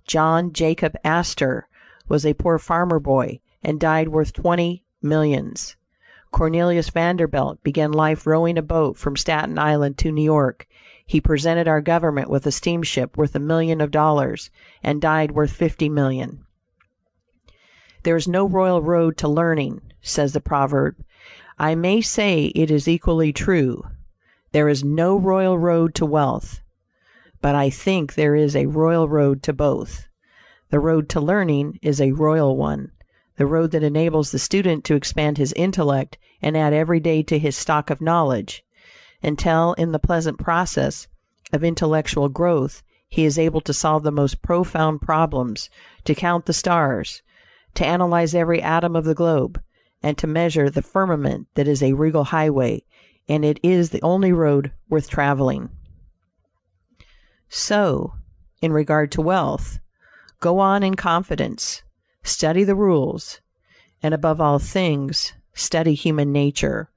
John Jacob Astor was a poor farmer boy and died worth 20 millions. Cornelius Vanderbilt began life rowing a boat from Staten Island to New York. He presented our government with a steamship worth $1 million and died worth 50 million. There is no royal road to learning, says the proverb. I may say it is equally true. There is no royal road to wealth, but I think there is a royal road to both. The road to learning is a royal one, the road that enables the student to expand his intellect and add every day to his stock of knowledge, until in the pleasant process of intellectual growth he is able to solve the most profound problems, to count the stars, to analyze every atom of the globe, and to measure the firmament that is a regal highway, and it is the only road worth traveling. So, in regard to wealth, go on in confidence, study the rules, and above all things, study human nature,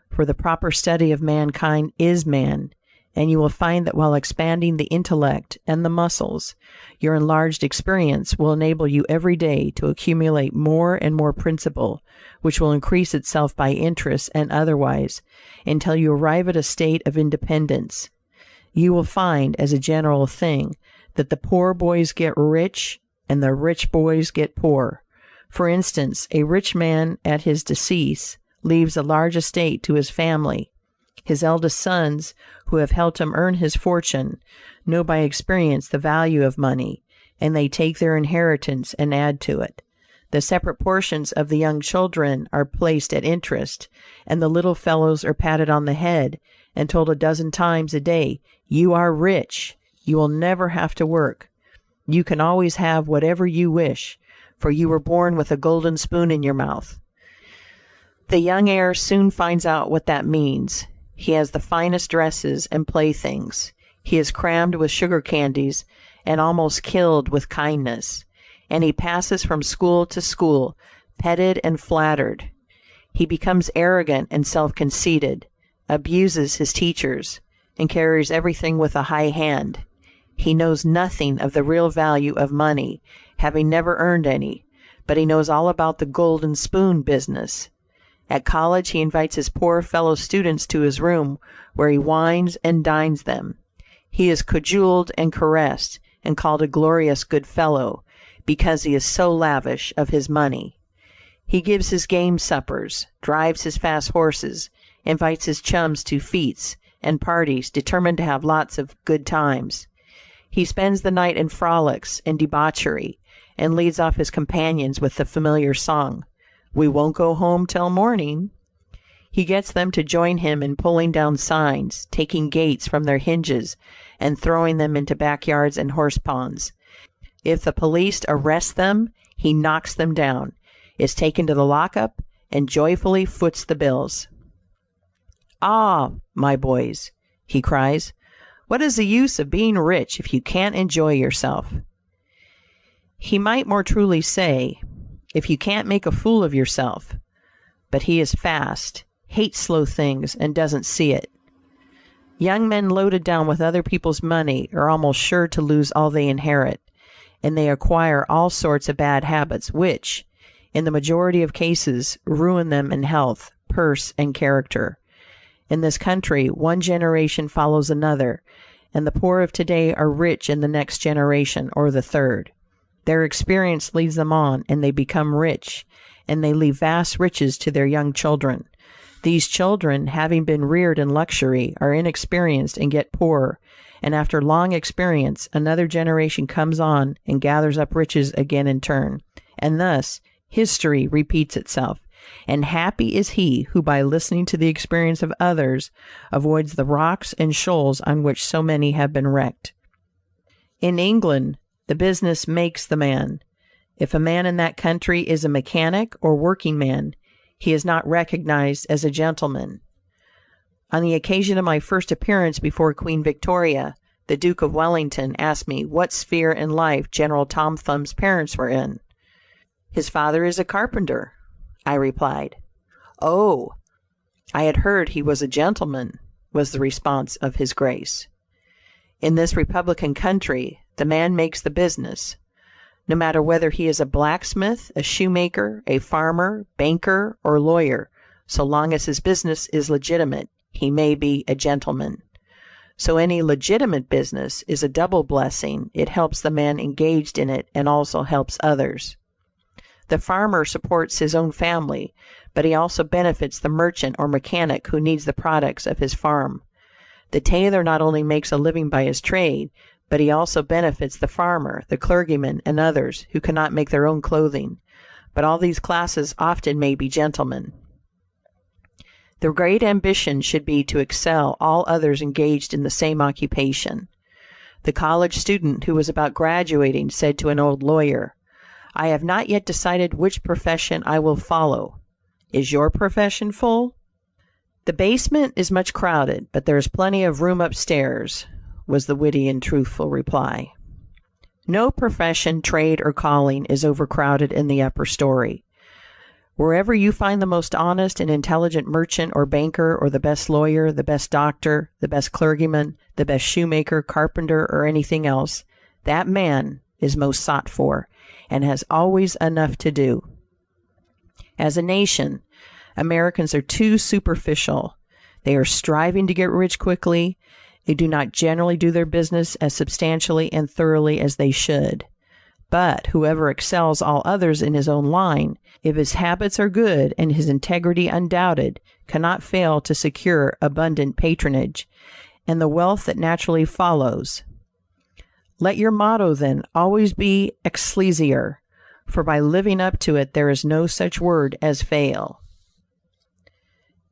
for the proper study of mankind is man, and you will find that while expanding the intellect and the muscles, your enlarged experience will enable you every day to accumulate more and more principle, which will increase itself by interest and otherwise, until you arrive at a state of independence. You will find, as a general thing, that the poor boys get rich and the rich boys get poor. For instance, a rich man at his decease leaves a large estate to his family. His eldest sons, who have helped him earn his fortune, know by experience the value of money, and they take their inheritance and add to it. The separate portions of the young children are placed at interest, and the little fellows are patted on the head and told a dozen times a day, "You are rich. You will never have to work. You can always have whatever you wish, for you were born with a golden spoon in your mouth." The young heir soon finds out what that means. He has the finest dresses and playthings. He is crammed with sugar candies and almost killed with kindness, and he passes from school to school, petted and flattered. He becomes arrogant and self-conceited, abuses his teachers, and carries everything with a high hand. He knows nothing of the real value of money, having never earned any, but he knows all about the golden spoon business. At college he invites his poor fellow students to his room, where he wines and dines them. He is cajoled and caressed, and called a glorious good fellow, because he is so lavish of his money. He gives his game suppers, drives his fast horses, invites his chums to fetes and parties, determined to have lots of good times. He spends the night in frolics and debauchery, and leads off his companions with the familiar song, "We won't go home till morning." He gets them to join him in pulling down signs, taking gates from their hinges, and throwing them into backyards and horse ponds. If the police arrest them, he knocks them down, is taken to the lockup, and joyfully foots the bills. "Ah, my boys," he cries, "what is the use of being rich if you can't enjoy yourself?" He might more truly say, if you can't make a fool of yourself, but he is fast, hates slow things, and doesn't see it. Young men loaded down with other people's money are almost sure to lose all they inherit, and they acquire all sorts of bad habits which, in the majority of cases, ruin them in health, purse, and character. In this country, one generation follows another, and the poor of today are rich in the next generation or the third. Their experience leads them on, and they become rich, and they leave vast riches to their young children. These children, having been reared in luxury, are inexperienced and get poorer, and after long experience, another generation comes on and gathers up riches again in turn, and thus history repeats itself, and happy is he who by listening to the experience of others avoids the rocks and shoals on which so many have been wrecked. In England, the business makes the man. If a man in that country is a mechanic or working man, he is not recognized as a gentleman. On the occasion of my first appearance before Queen Victoria, the Duke of Wellington asked me what sphere in life General Tom Thumb's parents were in. "His father is a carpenter," I replied. "Oh, I had heard he was a gentleman," was the response of his Grace. In this republican country, the man makes the business. No matter whether he is a blacksmith, a shoemaker, a farmer, banker, or lawyer, so long as his business is legitimate, he may be a gentleman. So any legitimate business is a double blessing. It helps the man engaged in it and also helps others. The farmer supports his own family, but he also benefits the merchant or mechanic who needs the products of his farm. The tailor not only makes a living by his trade, but he also benefits the farmer, the clergyman, and others who cannot make their own clothing. But all these classes often may be gentlemen. The great ambition should be to excel all others engaged in the same occupation. The college student who was about graduating said to an old lawyer, "I have not yet decided which profession I will follow. Is your profession full?" "The basement is much crowded, but there is plenty of room upstairs," was the witty and truthful reply. No profession, trade, or calling is overcrowded in the upper story. Wherever you find the most honest and intelligent merchant or banker, or the best lawyer, the best doctor, the best clergyman, the best shoemaker, carpenter, or anything else, that man is most sought for, and has always enough to do. As a nation, Americans are too superficial. They are striving to get rich quickly. They do not generally do their business as substantially and thoroughly as they should. But whoever excels all others in his own line, if his habits are good and his integrity undoubted, cannot fail to secure abundant patronage, and the wealth that naturally follows. Let your motto, then, always be Excelsior, for by living up to it there is no such word as fail.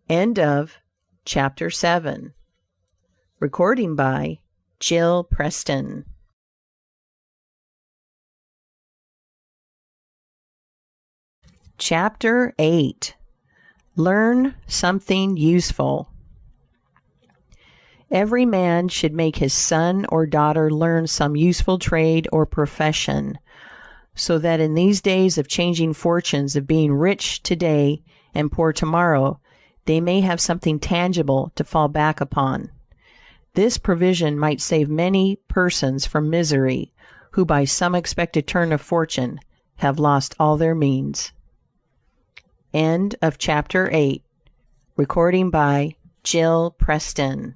End of Chapter 7. Recording by Jill Preston. Chapter 8. Learn something useful. Every man should make his son or daughter learn some useful trade or profession, so that in these days of changing fortunes, of being rich today and poor tomorrow, they may have something tangible to fall back upon. This provision might save many persons from misery who by some expected turn of fortune have lost all their means. End of Chapter 8. Recording by Jill Preston.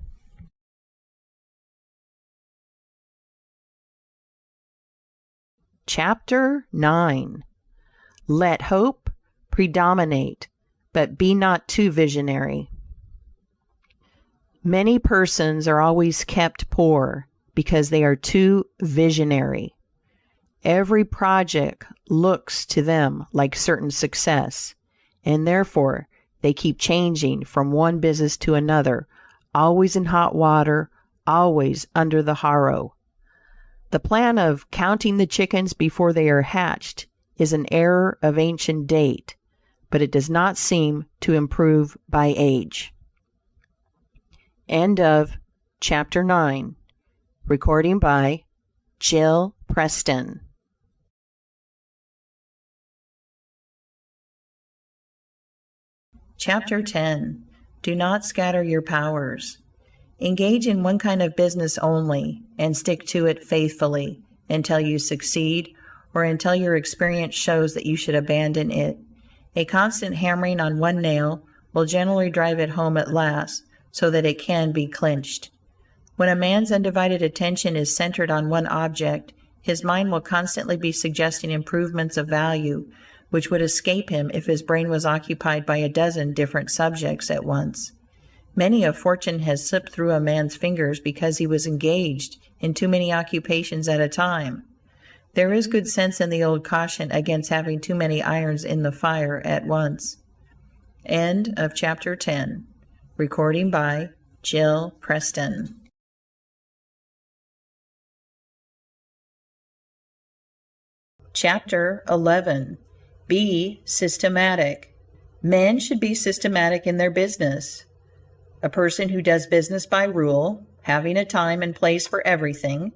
Chapter 9. Let hope predominate, but be not too visionary. Many persons are always kept poor because they are too visionary. Every project looks to them like certain success, and therefore they keep changing from one business to another, always in hot water, always under the harrow. The plan of counting the chickens before they are hatched is an error of ancient date, but it does not seem to improve by age. End of Chapter 9. Recording by Jill Preston. Chapter 10. Do not scatter your powers. Engage in one kind of business only, and stick to it faithfully until you succeed, or until your experience shows that you should abandon it. A constant hammering on one nail will generally drive it home at last, so that it can be clinched. When a man's undivided attention is centered on one object, his mind will constantly be suggesting improvements of value, which would escape him if his brain was occupied by a dozen different subjects at once. Many a fortune has slipped through a man's fingers because he was engaged in too many occupations at a time. There is good sense in the old caution against having too many irons in the fire at once. End of Chapter 10. Recording by Jill Preston. Chapter 11. Be systematic. Men should be systematic in their business. A person who does business by rule, having a time and place for everything,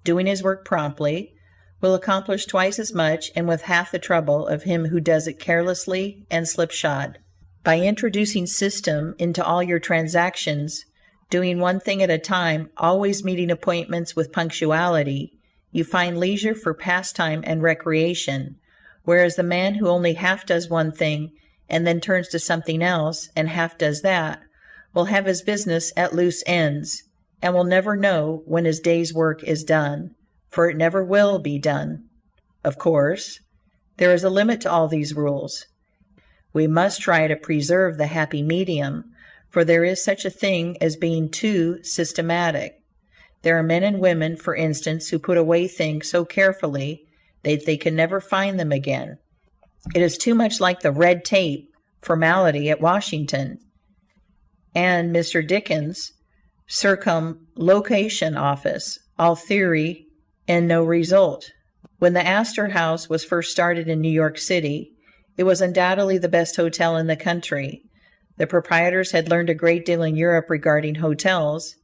doing his work promptly, will accomplish twice as much and with half the trouble of him who does it carelessly and slipshod. By introducing system into all your transactions, doing one thing at a time, always meeting appointments with punctuality, you find leisure for pastime and recreation, whereas the man who only half does one thing and then turns to something else and half does that will have his business at loose ends, and will never know when his day's work is done, for it never will be done. Of course, there is a limit to all these rules. We must try to preserve the happy medium, for there is such a thing as being too systematic. There are men and women, for instance, who put away things so carefully that they can never find them again. It is too much like the red tape formality at Washington and Mr. Dickens' circumlocution office, all theory and no result. When the Astor House was first started in New York City, it was undoubtedly the best hotel in the country. The proprietors had learned a great deal in Europe regarding hotels,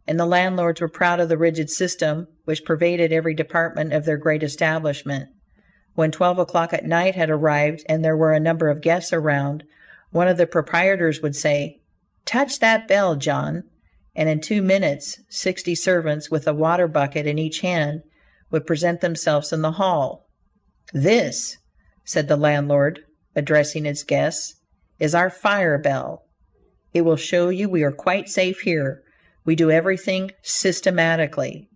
and the landlords were proud of the rigid system which pervaded every department of their great establishment. When 12 o'clock at night had arrived and there were a number of guests around, one of the proprietors would say, "Touch that bell, John," and in 2 minutes 60 servants with a water bucket in each hand would present themselves in the hall. "This," said the landlord, addressing its guests, "is our fire bell. It will show you we are quite safe here. We do everything systematically."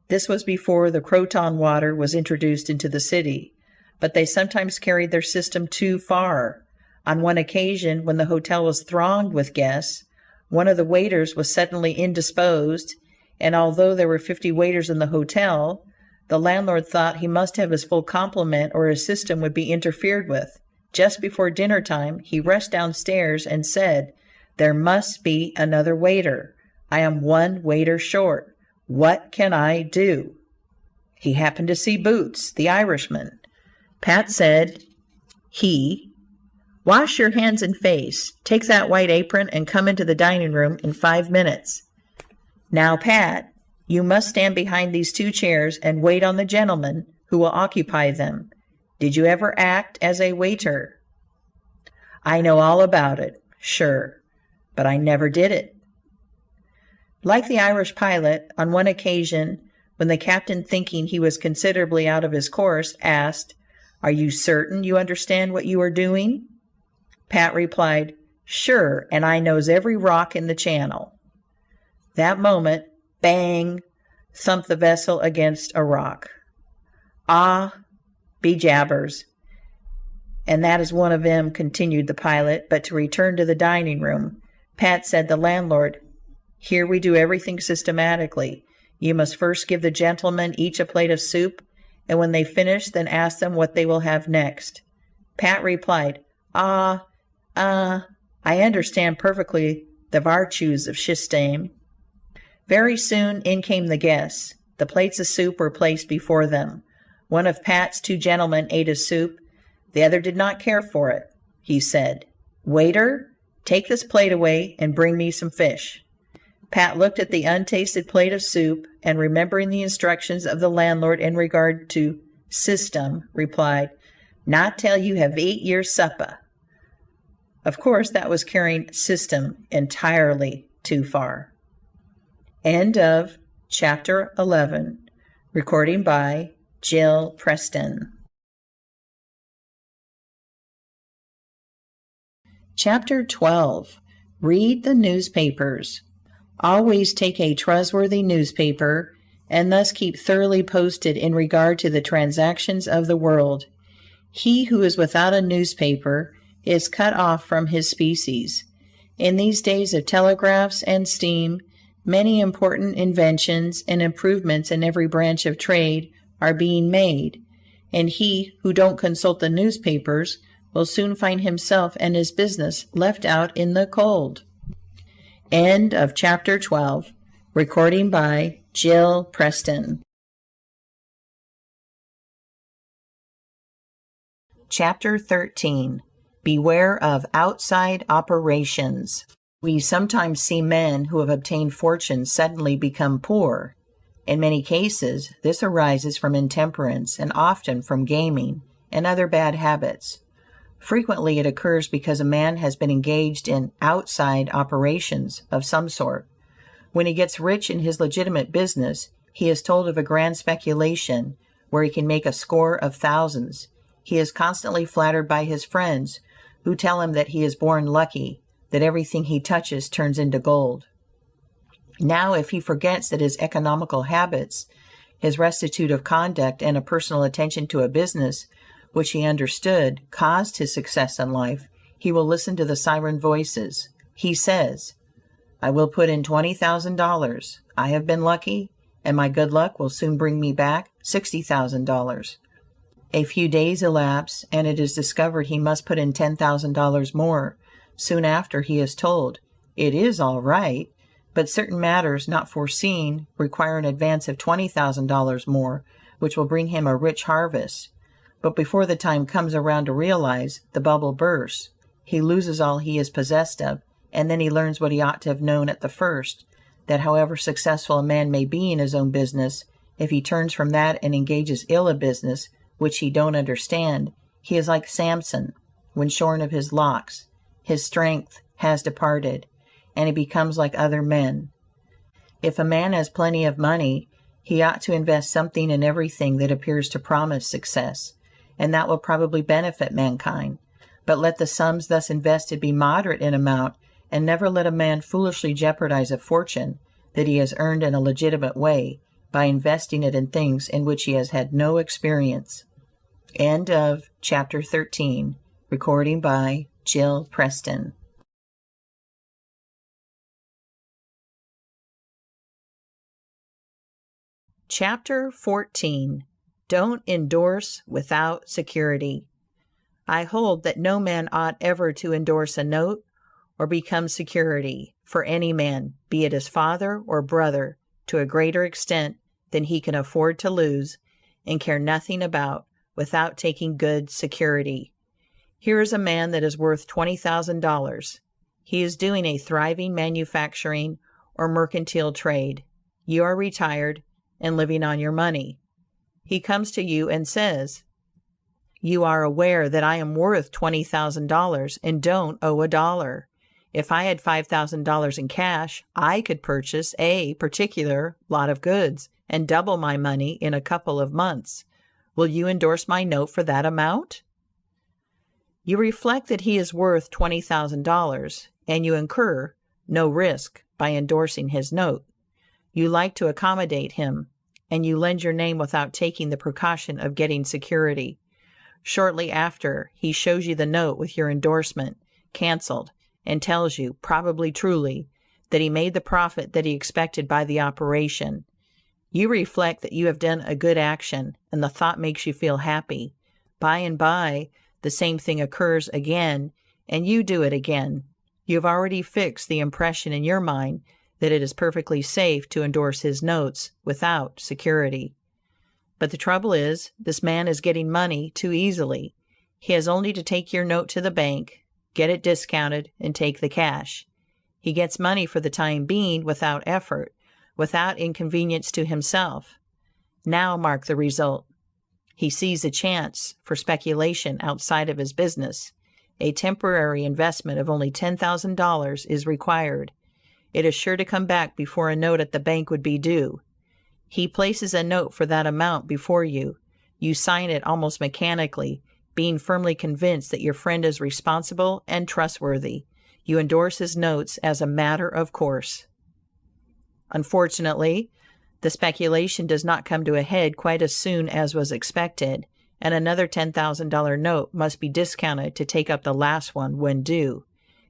This was before the Croton water was introduced into the city, but they sometimes carried their system too far. On one occasion, when the hotel was thronged with guests, one of the waiters was suddenly indisposed, and although there were 50 waiters in the hotel, the landlord thought he must have his full complement or his system would be interfered with. Just before dinner time, he rushed downstairs and said, "There must be another waiter. I am 1 waiter short. What can I do?" He happened to see Boots, the Irishman. Pat said, "Wash your hands and face. Take that white apron and come into the dining room in 5 minutes. Now, Pat, you must stand behind these 2 chairs and wait on the gentleman who will occupy them. Did you ever act as a waiter?" "I know all about it, sure, but I never did it." Like the Irish pilot, on one occasion, when the captain, thinking he was considerably out of his course, asked, "Are you certain you understand what you are doing?" Pat replied, "Sure, and I knows every rock in the channel." That moment, bang, thumped the vessel against a rock. "Ah, "Be jabbers. And that is one of 'em," continued the pilot. But to return to the dining room. Pat said the landlord, "Here we do everything systematically. You must first give the gentlemen each a plate of soup, and when they finish, then ask them what they will have next." Pat replied, I understand perfectly the vartues of system." Very soon in came the guests. The plates of soup were placed before them. One of Pat's two gentlemen ate his soup. The other did not care for it. He said, "Waiter, take this plate away and bring me some fish." Pat looked at the untasted plate of soup, and remembering the instructions of the landlord in regard to system, replied, "Not till you have ate your supper." Of course, that was carrying system entirely too far. End of chapter 11. Recording by Jill Preston. Chapter 12. Read the newspapers. Always take a trustworthy newspaper, and thus keep thoroughly posted in regard to the transactions of the world. He who is without a newspaper is cut off from his species. In these days of telegraphs and steam, many important inventions and improvements in every branch of trade are being made, and he who don't consult the newspapers will soon find himself and his business left out in the cold. End of chapter 12. Recording by Jill Preston. Chapter 13. Beware of outside operations. We sometimes see men who have obtained fortune suddenly become poor. In many cases, this arises from intemperance, and often from gaming and other bad habits. Frequently it occurs because a man has been engaged in outside operations of some sort. When he gets rich in his legitimate business, he is told of a grand speculation where he can make a score of thousands. He is constantly flattered by his friends, who tell him that he is born lucky, that everything he touches turns into gold. Now, if he forgets that his economical habits, his rectitude of conduct, and a personal attention to a business which he understood, caused his success in life, he will listen to the siren voices. He says, "I will put in $20,000. I have been lucky, and my good luck will soon bring me back $60,000. A few days elapse, and it is discovered he must put in $10,000 more. Soon after, he is told, "It is all right, but certain matters not foreseen require an advance of $20,000 more, which will bring him a rich harvest." But before the time comes around to realize, the bubble bursts. He loses all he is possessed of, and then he learns what he ought to have known at the first, that however successful a man may be in his own business, if he turns from that and engages ill a business which he don't understand, he is like Samson when shorn of his locks. His strength has departed, and he becomes like other men. If a man has plenty of money, he ought to invest something in everything that appears to promise success, and that will probably benefit mankind. But let the sums thus invested be moderate in amount, and never let a man foolishly jeopardize a fortune that he has earned in a legitimate way by investing it in things in which he has had no experience. End of chapter 13. Recording by Jill Preston. Chapter 14. Don't endorse without security. I hold that no man ought ever to endorse a note or become security for any man, be it his father or brother, to a greater extent than he can afford to lose and care nothing about, without taking good security. Here is a man that is worth $20,000. He is doing a thriving manufacturing or mercantile trade. You are retired and living on your money. He comes to you and says, "You are aware that I am worth $20,000 and don't owe a dollar. If I had $5,000 in cash, I could purchase a particular lot of goods and double my money in a couple of months. Will you endorse my note for that amount?" You reflect that he is worth $20,000, and you incur no risk by endorsing his note. You like to accommodate him, and you lend your name without taking the precaution of getting security. Shortly after, he shows you the note with your endorsement canceled, and tells you, probably truly, that he made the profit that he expected by the operation. You reflect that you have done a good action, and the thought makes you feel happy. By and by, the same thing occurs again, and you do it again. You have already fixed the impression in your mind that it is perfectly safe to endorse his notes without security. But the trouble is, this man is getting money too easily. He has only to take your note to the bank, get it discounted, and take the cash. He gets money for the time being without effort, without inconvenience to himself. Now mark the result. He sees a chance for speculation outside of his business. A temporary investment of only $10,000 is required. It is sure to come back before a note at the bank would be due. He places a note for that amount before you. You sign it almost mechanically, being firmly convinced that your friend is responsible and trustworthy. You endorse his notes as a matter of course. Unfortunately, the speculation does not come to a head quite as soon as was expected, and another $10,000 note must be discounted to take up the last one when due.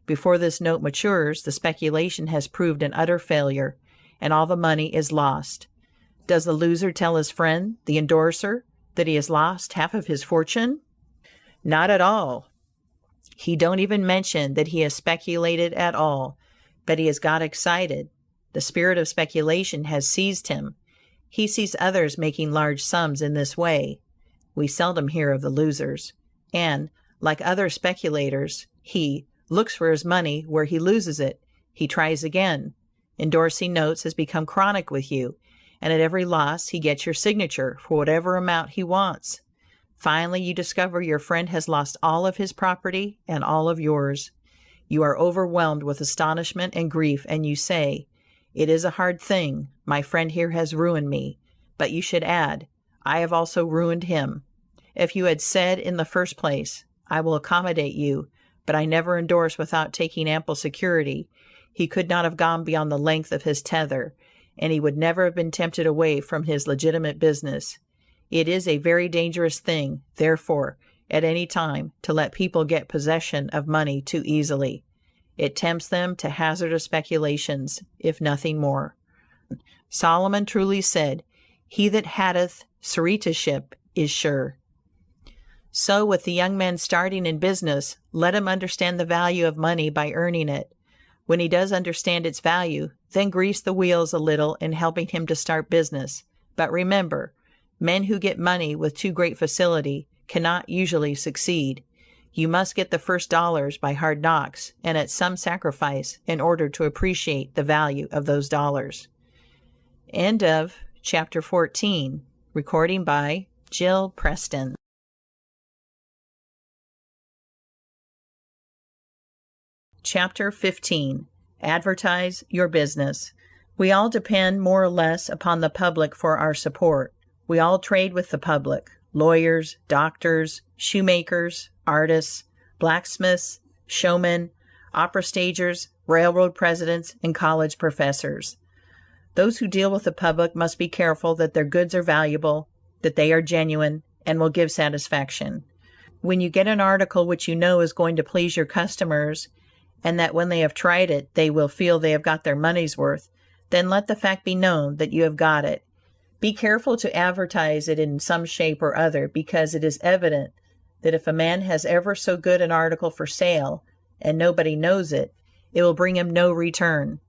Before this note matures, the speculation has proved an utter failure, and all the money is lost. Does the loser tell his friend, the endorser, that he has lost half of his fortune? Not at all. He don't even mention that he has speculated at all, but he has got excited. The spirit of speculation has seized him. He sees others making large sums in this way. We seldom hear of the losers. And, like other speculators, he looks for his money where he loses it. He tries again. Endorsing notes has become chronic with you, and at every loss he gets your signature for whatever amount he wants. Finally, you discover your friend has lost all of his property and all of yours. You are overwhelmed with astonishment and grief, and you say, "It is a hard thing. My friend here has ruined me." But you should add, "I have also ruined him." If you had said in the first place, "I will accommodate you, but I never endorse without taking ample security," he could not have gone beyond the length of his tether, and he would never have been tempted away from his legitimate business. It is a very dangerous thing, therefore, at any time, to let people get possession of money too easily. It tempts them to hazardous speculations, if nothing more. Solomon truly said, "He that hateth suretiship is sure." So with the young man starting in business, let him understand the value of money by earning it. When he does understand its value, then grease the wheels a little in helping him to start business. But remember, men who get money with too great facility cannot usually succeed. You must get the first dollars by hard knocks and at some sacrifice in order to appreciate the value of those dollars. End of Chapter 14. Recording by Jill Preston. Chapter 15. Advertise your business. We all depend more or less upon the public for our support. We all trade with the public: lawyers, doctors, shoemakers, artists, blacksmiths, showmen, opera stagers, railroad presidents, and college professors. Those who deal with the public must be careful that their goods are valuable, that they are genuine, and will give satisfaction. When you get an article which you know is going to please your customers, and that when they have tried it they will feel they have got their money's worth, then let the fact be known that you have got it. Be careful to advertise it in some shape or other, because it is evident that if a man has ever so good an article for sale, and nobody knows it, it will bring him no return.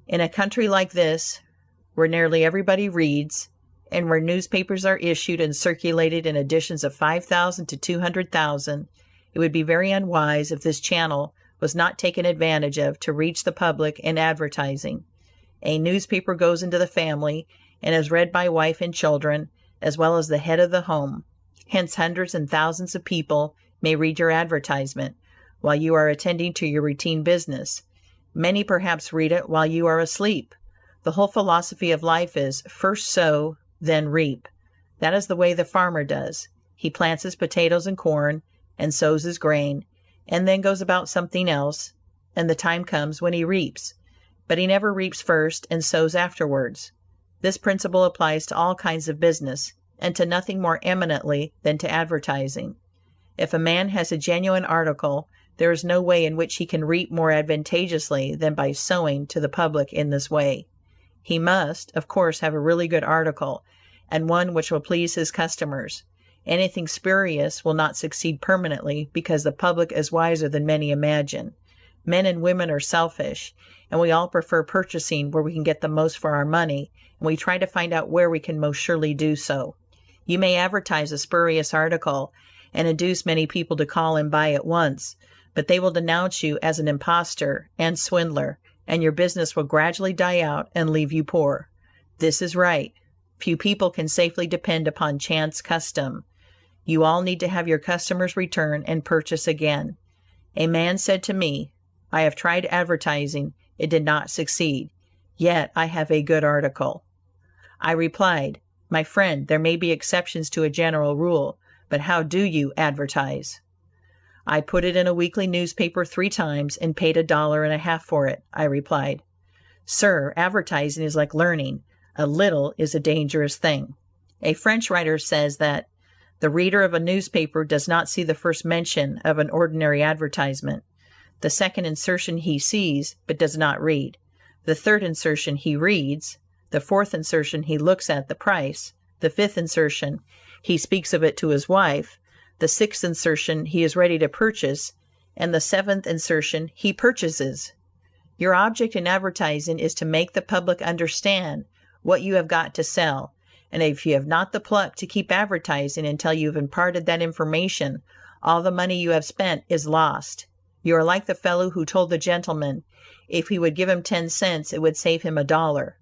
In a country like this, where nearly everybody reads, and where newspapers are issued and circulated in editions of 5,000 to 200,000, it would be very unwise if this channel was not taken advantage of to reach the public in advertising. A newspaper goes into the family and is read by wife and children, as well as the head of the home. Hence hundreds and thousands of people may read your advertisement while you are attending to your routine business. Many perhaps read it while you are asleep. The whole philosophy of life is first sow, then reap. That is the way the farmer does. He plants his potatoes and corn, and sows his grain, and then goes about something else, and the time comes when he reaps. But he never reaps first and sows afterwards. This principle applies to all kinds of business, and to nothing more eminently than to advertising. If a man has a genuine article, there is no way in which he can reap more advantageously than by sowing to the public in this way. He must, of course, have a really good article, and one which will please his customers. Anything spurious will not succeed permanently, because the public is wiser than many imagine. Men and women are selfish, and we all prefer purchasing where we can get the most for our money, and we try to find out where we can most surely do so. You may advertise a spurious article and induce many people to call and buy at once, but they will denounce you as an impostor and swindler, and your business will gradually die out and leave you poor. This is right. Few people can safely depend upon chance custom. You all need to have your customers return and purchase again. A man said to me, "I have tried advertising. It did not succeed. Yet I have a good article." I replied, "My friend, there may be exceptions to a general rule, but how do you advertise?" "I put it in a weekly newspaper 3 times and paid $1.50 for it," I replied. "Sir, advertising is like learning. A little is a dangerous thing." A French writer says that the reader of a newspaper does not see the first mention of an ordinary advertisement. The second insertion he sees, but does not read. The third insertion he reads. The fourth insertion he looks at the price. The fifth insertion he speaks of it to his wife. The sixth insertion he is ready to purchase, and the seventh insertion he purchases. Your object in advertising is to make the public understand what you have got to sell, and if you have not the pluck to keep advertising until you have imparted that information, all the money you have spent is lost. You are like the fellow who told the gentleman if he would give him 10 cents it would save him $1.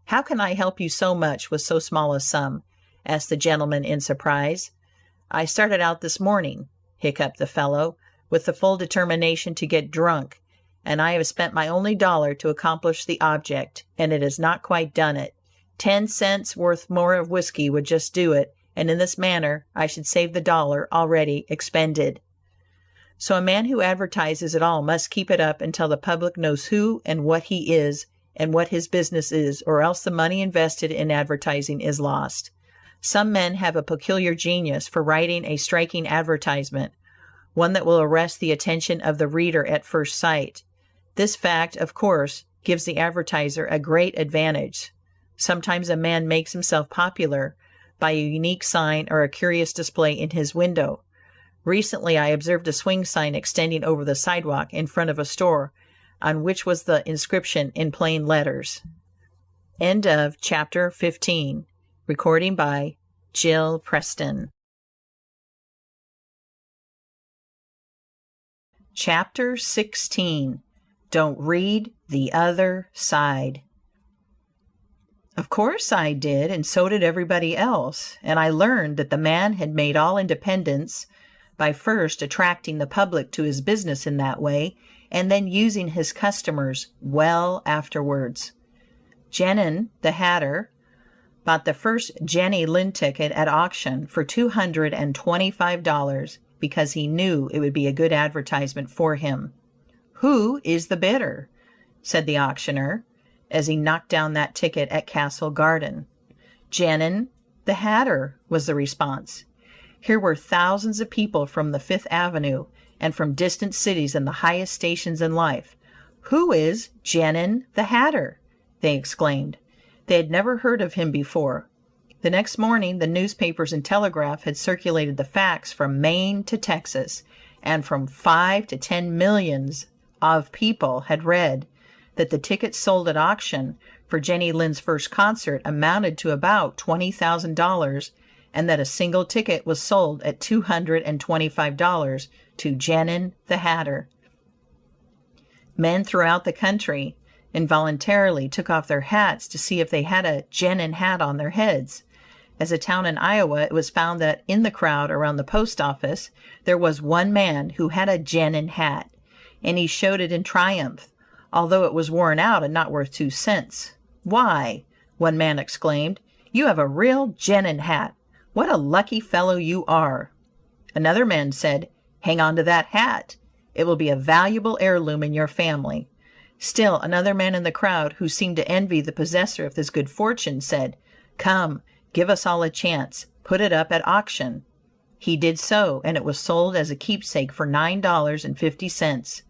"How can I help you so much with so small a sum?" asked the gentleman in surprise. "I started out this morning," hiccuped the fellow, "with the full determination to get drunk, and I have spent my only $1 to accomplish the object, and it has not quite done it. 10 cents worth more of whiskey would just do it, and in this manner I should save the $1 already expended." So a man who advertises at all must keep it up until the public knows who and what he is and what his business is, or else the money invested in advertising is lost. Some men have a peculiar genius for writing a striking advertisement, one that will arrest the attention of the reader at first sight. This fact, of course, gives the advertiser a great advantage. Sometimes a man makes himself popular by a unique sign or a curious display in his window. Recently I observed a swing sign extending over the sidewalk in front of a store, on which was the inscription in plain letters. End of chapter 15. Recording by Jill Preston. Chapter 16. Don't read the other side. Of course I did, and so did everybody else, and I learned that the man had made all independence by first attracting the public to his business in that way, and then using his customers well afterwards. Jenin, the hatter, bought the first Jenny Lind ticket at auction for $225 because he knew it would be a good advertisement for him. "Who is the bidder?" said the auctioneer, as he knocked down that ticket at Castle Garden. "Jenin, the hatter," was the response. Here were thousands of people from the Fifth Avenue and from distant cities and the highest stations in life. "Who is Jenin, the hatter?" they exclaimed. They had never heard of him before. The next morning the newspapers and telegraph had circulated the facts from Maine to Texas, and from 5 to 10 millions of people had read that the tickets sold at auction for Jenny Lind's first concert amounted to about $20,000, and that a single ticket was sold at $225 to Jenin the hatter. Men throughout the country involuntarily took off their hats to see if they had a Jenin hat on their heads. As a town in Iowa, it was found that in the crowd around the post office there was one man who had a Jenin hat, and he showed it in triumph, although it was worn out and not worth 2 cents. "Why," one man exclaimed, "you have a real Jenin hat. What a lucky fellow you are." Another man said, "Hang on to that hat. It will be a valuable heirloom in your family." Still another man in the crowd, who seemed to envy the possessor of this good fortune, said, "Come, give us all a chance. Put it up at auction." He did so, and it was sold as a keepsake for $9.50.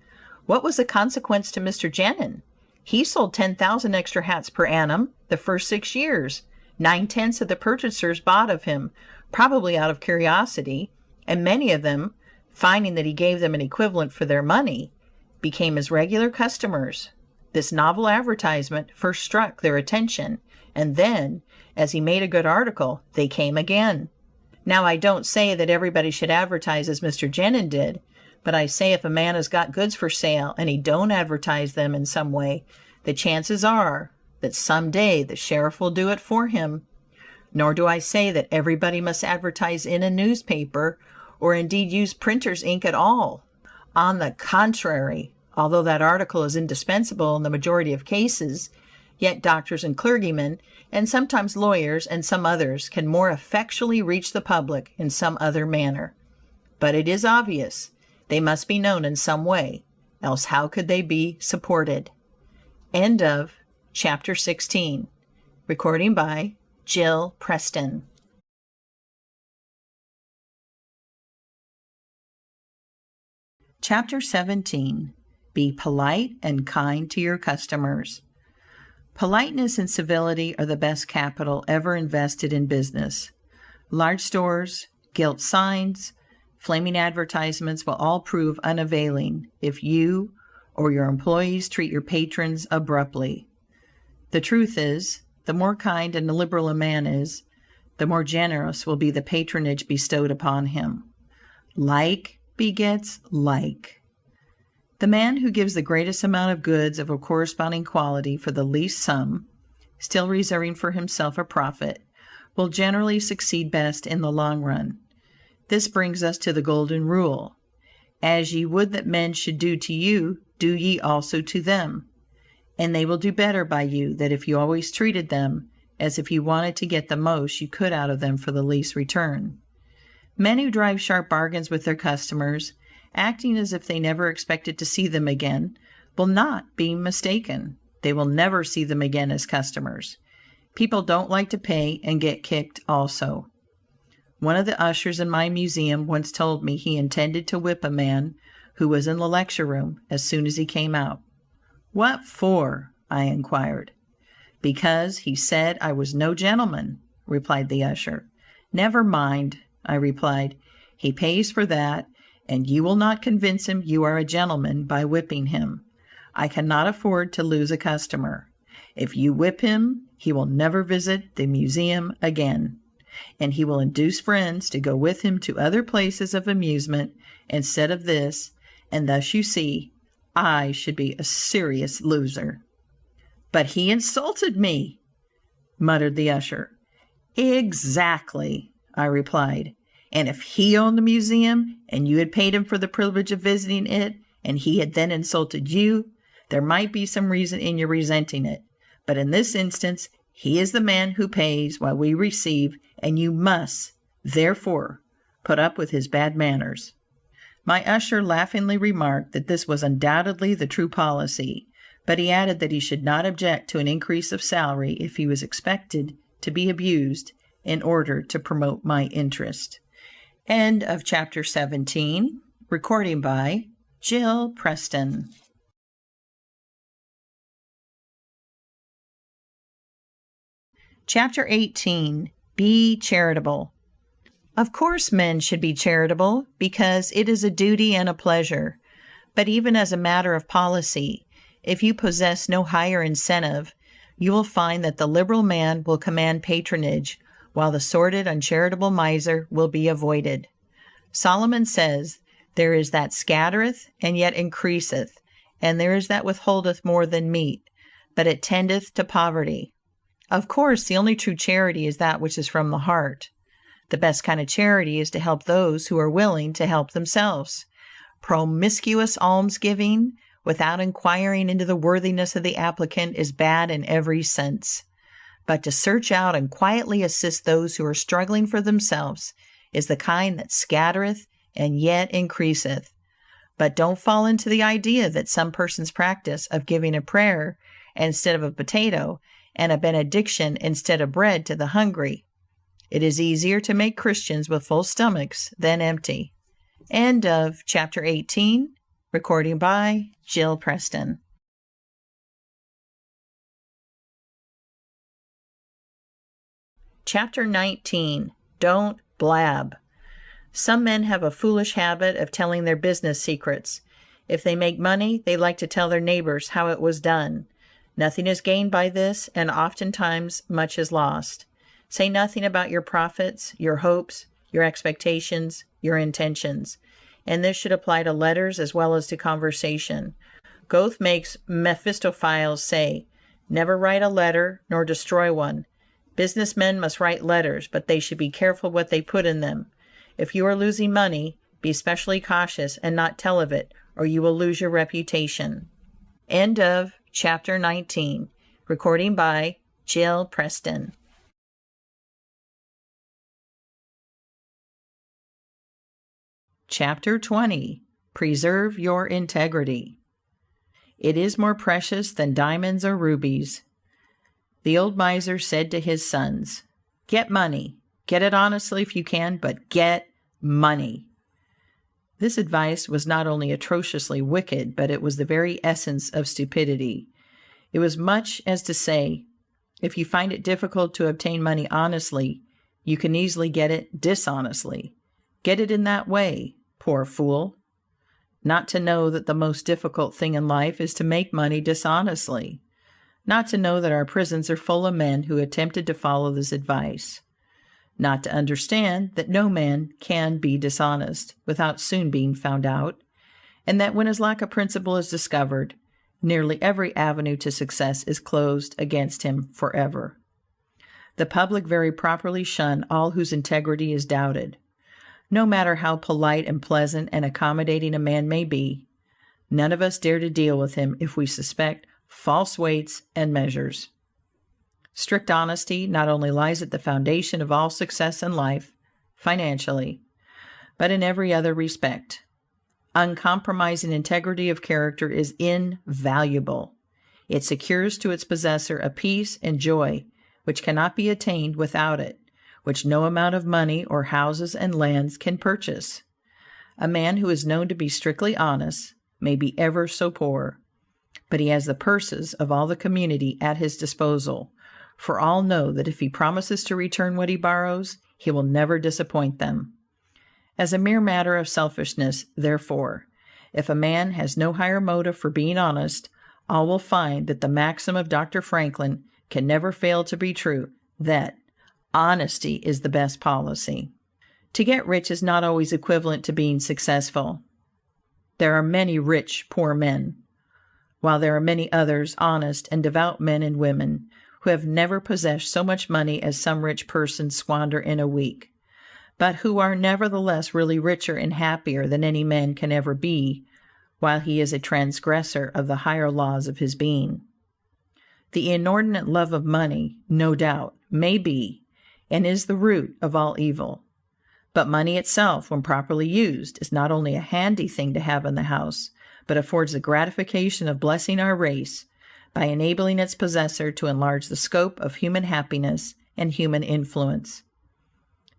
What was the consequence to Mr. Genin? He sold 10,000 extra hats per annum the first 6 years. 9/10 of the purchasers bought of him, probably out of curiosity, and many of them, finding that he gave them an equivalent for their money, became his regular customers. This novel advertisement first struck their attention, and then, as he made a good article, they came again. Now, I don't say that everybody should advertise as Mr. Genin did, but I say if a man has got goods for sale and he don't advertise them in some way, the chances are that some day the sheriff will do it for him. Nor do I say that everybody must advertise in a newspaper, or indeed use printer's ink at all. On the contrary, although that article is indispensable in the majority of cases, yet doctors and clergymen, and sometimes lawyers and some others, can more effectually reach the public in some other manner. But it is obvious they must be known in some way, else how could they be supported? End of chapter 16. Recording by Jill Preston. Chapter 17. Be polite and kind to your customers. Politeness and civility are the best capital ever invested in business. Large stores, gilt signs, flaming advertisements will all prove unavailing if you or your employees treat your patrons abruptly. The truth is, the more kind and liberal a man is, the more generous will be the patronage bestowed upon him. Like begets like. The man who gives the greatest amount of goods of a corresponding quality for the least sum, still reserving for himself a profit, will generally succeed best in the long run. This brings us to the golden rule: as ye would that men should do to you, do ye also to them. And they will do better by you than if you always treated them as if you wanted to get the most you could out of them for the least return. Men who drive sharp bargains with their customers, acting as if they never expected to see them again, will not be mistaken. They will never see them again as customers. People don't like to pay and get kicked also. One of the ushers in my museum once told me he intended to whip a man who was in the lecture room as soon as he came out. "What for?" I inquired. "Because he said I was no gentleman," replied the usher. "Never mind," I replied. "He pays for that, and you will not convince him you are a gentleman by whipping him. I cannot afford to lose a customer. If you whip him, he will never visit the museum again, and he will induce friends to go with him to other places of amusement instead of this, and thus you see I should be a serious loser." "But he insulted me," muttered the usher. "Exactly," I replied. "And if he owned the museum, and you had paid him for the privilege of visiting it, and he had then insulted you, there might be some reason in your resenting it. But in this instance, he is the man who pays while we receive, and you must, therefore, put up with his bad manners." My usher laughingly remarked that this was undoubtedly the true policy, but he added that he should not object to an increase of salary if he was expected to be abused in order to promote my interest. End of chapter 17. Recording by Jill Preston. Chapter 18. Be charitable. Of course men should be charitable, because it is a duty and a pleasure. But even as a matter of policy, if you possess no higher incentive, you will find that the liberal man will command patronage, while the sordid, uncharitable miser will be avoided. Solomon says, "There is that scattereth, and yet increaseth, and there is that withholdeth more than meet, but it tendeth to poverty." Of course, the only true charity is that which is from the heart. The best kind of charity is to help those who are willing to help themselves. Promiscuous almsgiving, without inquiring into the worthiness of the applicant, is bad in every sense. But to search out and quietly assist those who are struggling for themselves is the kind that scattereth and yet increaseth. But don't fall into the idea that some person's practice of giving a prayer instead of a potato, and a benediction instead of bread to the hungry, It is easier to make Christians with full stomachs than empty. End of chapter 18. Recording by Jill Preston. Chapter 19. Don't blab. Some men have a foolish habit of telling their business secrets. If they make money, they like to tell their neighbors how it was done. Nothing is gained by this, and oftentimes much is lost. Say nothing about your profits, your hopes, your expectations, your intentions. And this should apply to letters as well as to conversation. Goethe makes Mephistopheles say, "Never write a letter, nor destroy one." Businessmen must write letters, but they should be careful what they put in them. If you are losing money, be especially cautious and not tell of it, or you will lose your reputation. End of chapter 19. Recording by Jill Preston. Chapter 20. Preserve your integrity. It is more precious than diamonds or rubies. The old miser said to his sons, "Get money. Get it honestly if you can, but get money." This advice was not only atrociously wicked, but it was the very essence of stupidity. It was much as to say, if you find it difficult to obtain money honestly, you can easily get it dishonestly. Get it in that way, poor fool. Not to know that the most difficult thing in life is to make money dishonestly. Not to know that our prisons are full of men who attempted to follow this advice. Not to understand that no man can be dishonest without soon being found out, and that when his lack of principle is discovered, nearly every avenue to success is closed against him forever. The public very properly shun all whose integrity is doubted. No matter how polite and pleasant and accommodating a man may be, none of us dare to deal with him if we suspect false weights and measures. Strict honesty not only lies at the foundation of all success in life, financially, but in every other respect. Uncompromising integrity of character is invaluable. It secures to its possessor a peace and joy which cannot be attained without it, which no amount of money or houses and lands can purchase. A man who is known to be strictly honest may be ever so poor, but he has the purses of all the community at his disposal, for all know that if he promises to return what he borrows, he will never disappoint them. As a mere matter of selfishness, therefore, if a man has no higher motive for being honest, all will find that the maxim of Dr. Franklin can never fail to be true, that honesty is the best policy. To get rich is not always equivalent to being successful. There are many rich, poor men, while there are many others, honest and devout men and women, who have never possessed so much money as some rich persons squander in a week, but who are nevertheless really richer and happier than any man can ever be, while he is a transgressor of the higher laws of his being. The inordinate love of money, no doubt, may be and is the root of all evil. But money itself, when properly used, is not only a handy thing to have in the house, but affords the gratification of blessing our race by enabling its possessor to enlarge the scope of human happiness and human influence.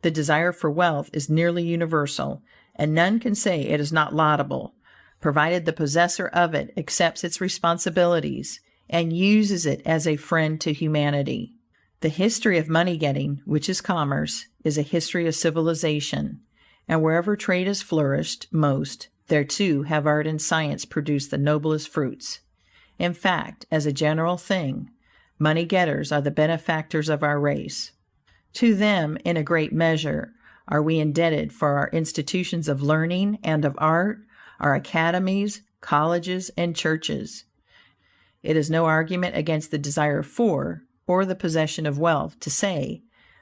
The desire for wealth is nearly universal, and none can say it is not laudable, provided the possessor of it accepts its responsibilities and uses it as a friend to humanity. The history of money getting, which is commerce, is a history of civilization, and wherever trade has flourished most, there too have art and science produced the noblest fruits. In fact, as a general thing, money getters are the benefactors of our race. To them, in a great measure, are we indebted for our institutions of learning and of art, our academies, colleges, and churches. It is no argument against the desire for, or the possession of wealth, to say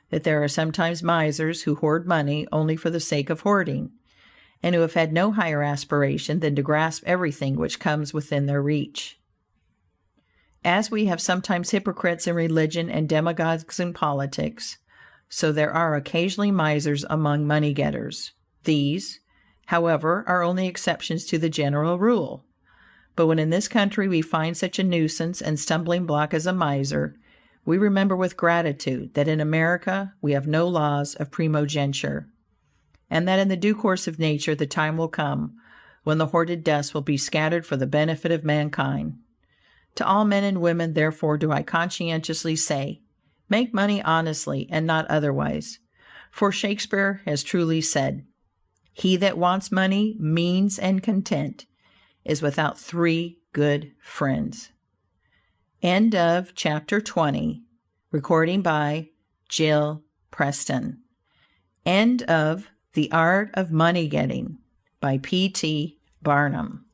that there are sometimes misers who hoard money only for the sake of hoarding, and who have had no higher aspiration than to grasp everything which comes within their reach. As we have sometimes hypocrites in religion and demagogues in politics, so there are occasionally misers among money-getters. These, however, are only exceptions to the general rule. But when in this country we find such a nuisance and stumbling block as a miser, we remember with gratitude that in America we have no laws of primogeniture, and that in the due course of nature the time will come when the hoarded dust will be scattered for the benefit of mankind. To all men and women, therefore, do I conscientiously say, make money honestly and not otherwise. For Shakespeare has truly said, he that wants money, means, and content is without 3 good friends. End of chapter 20. Recording by Jill Preston. End of The Art of Money Getting by P.T. Barnum.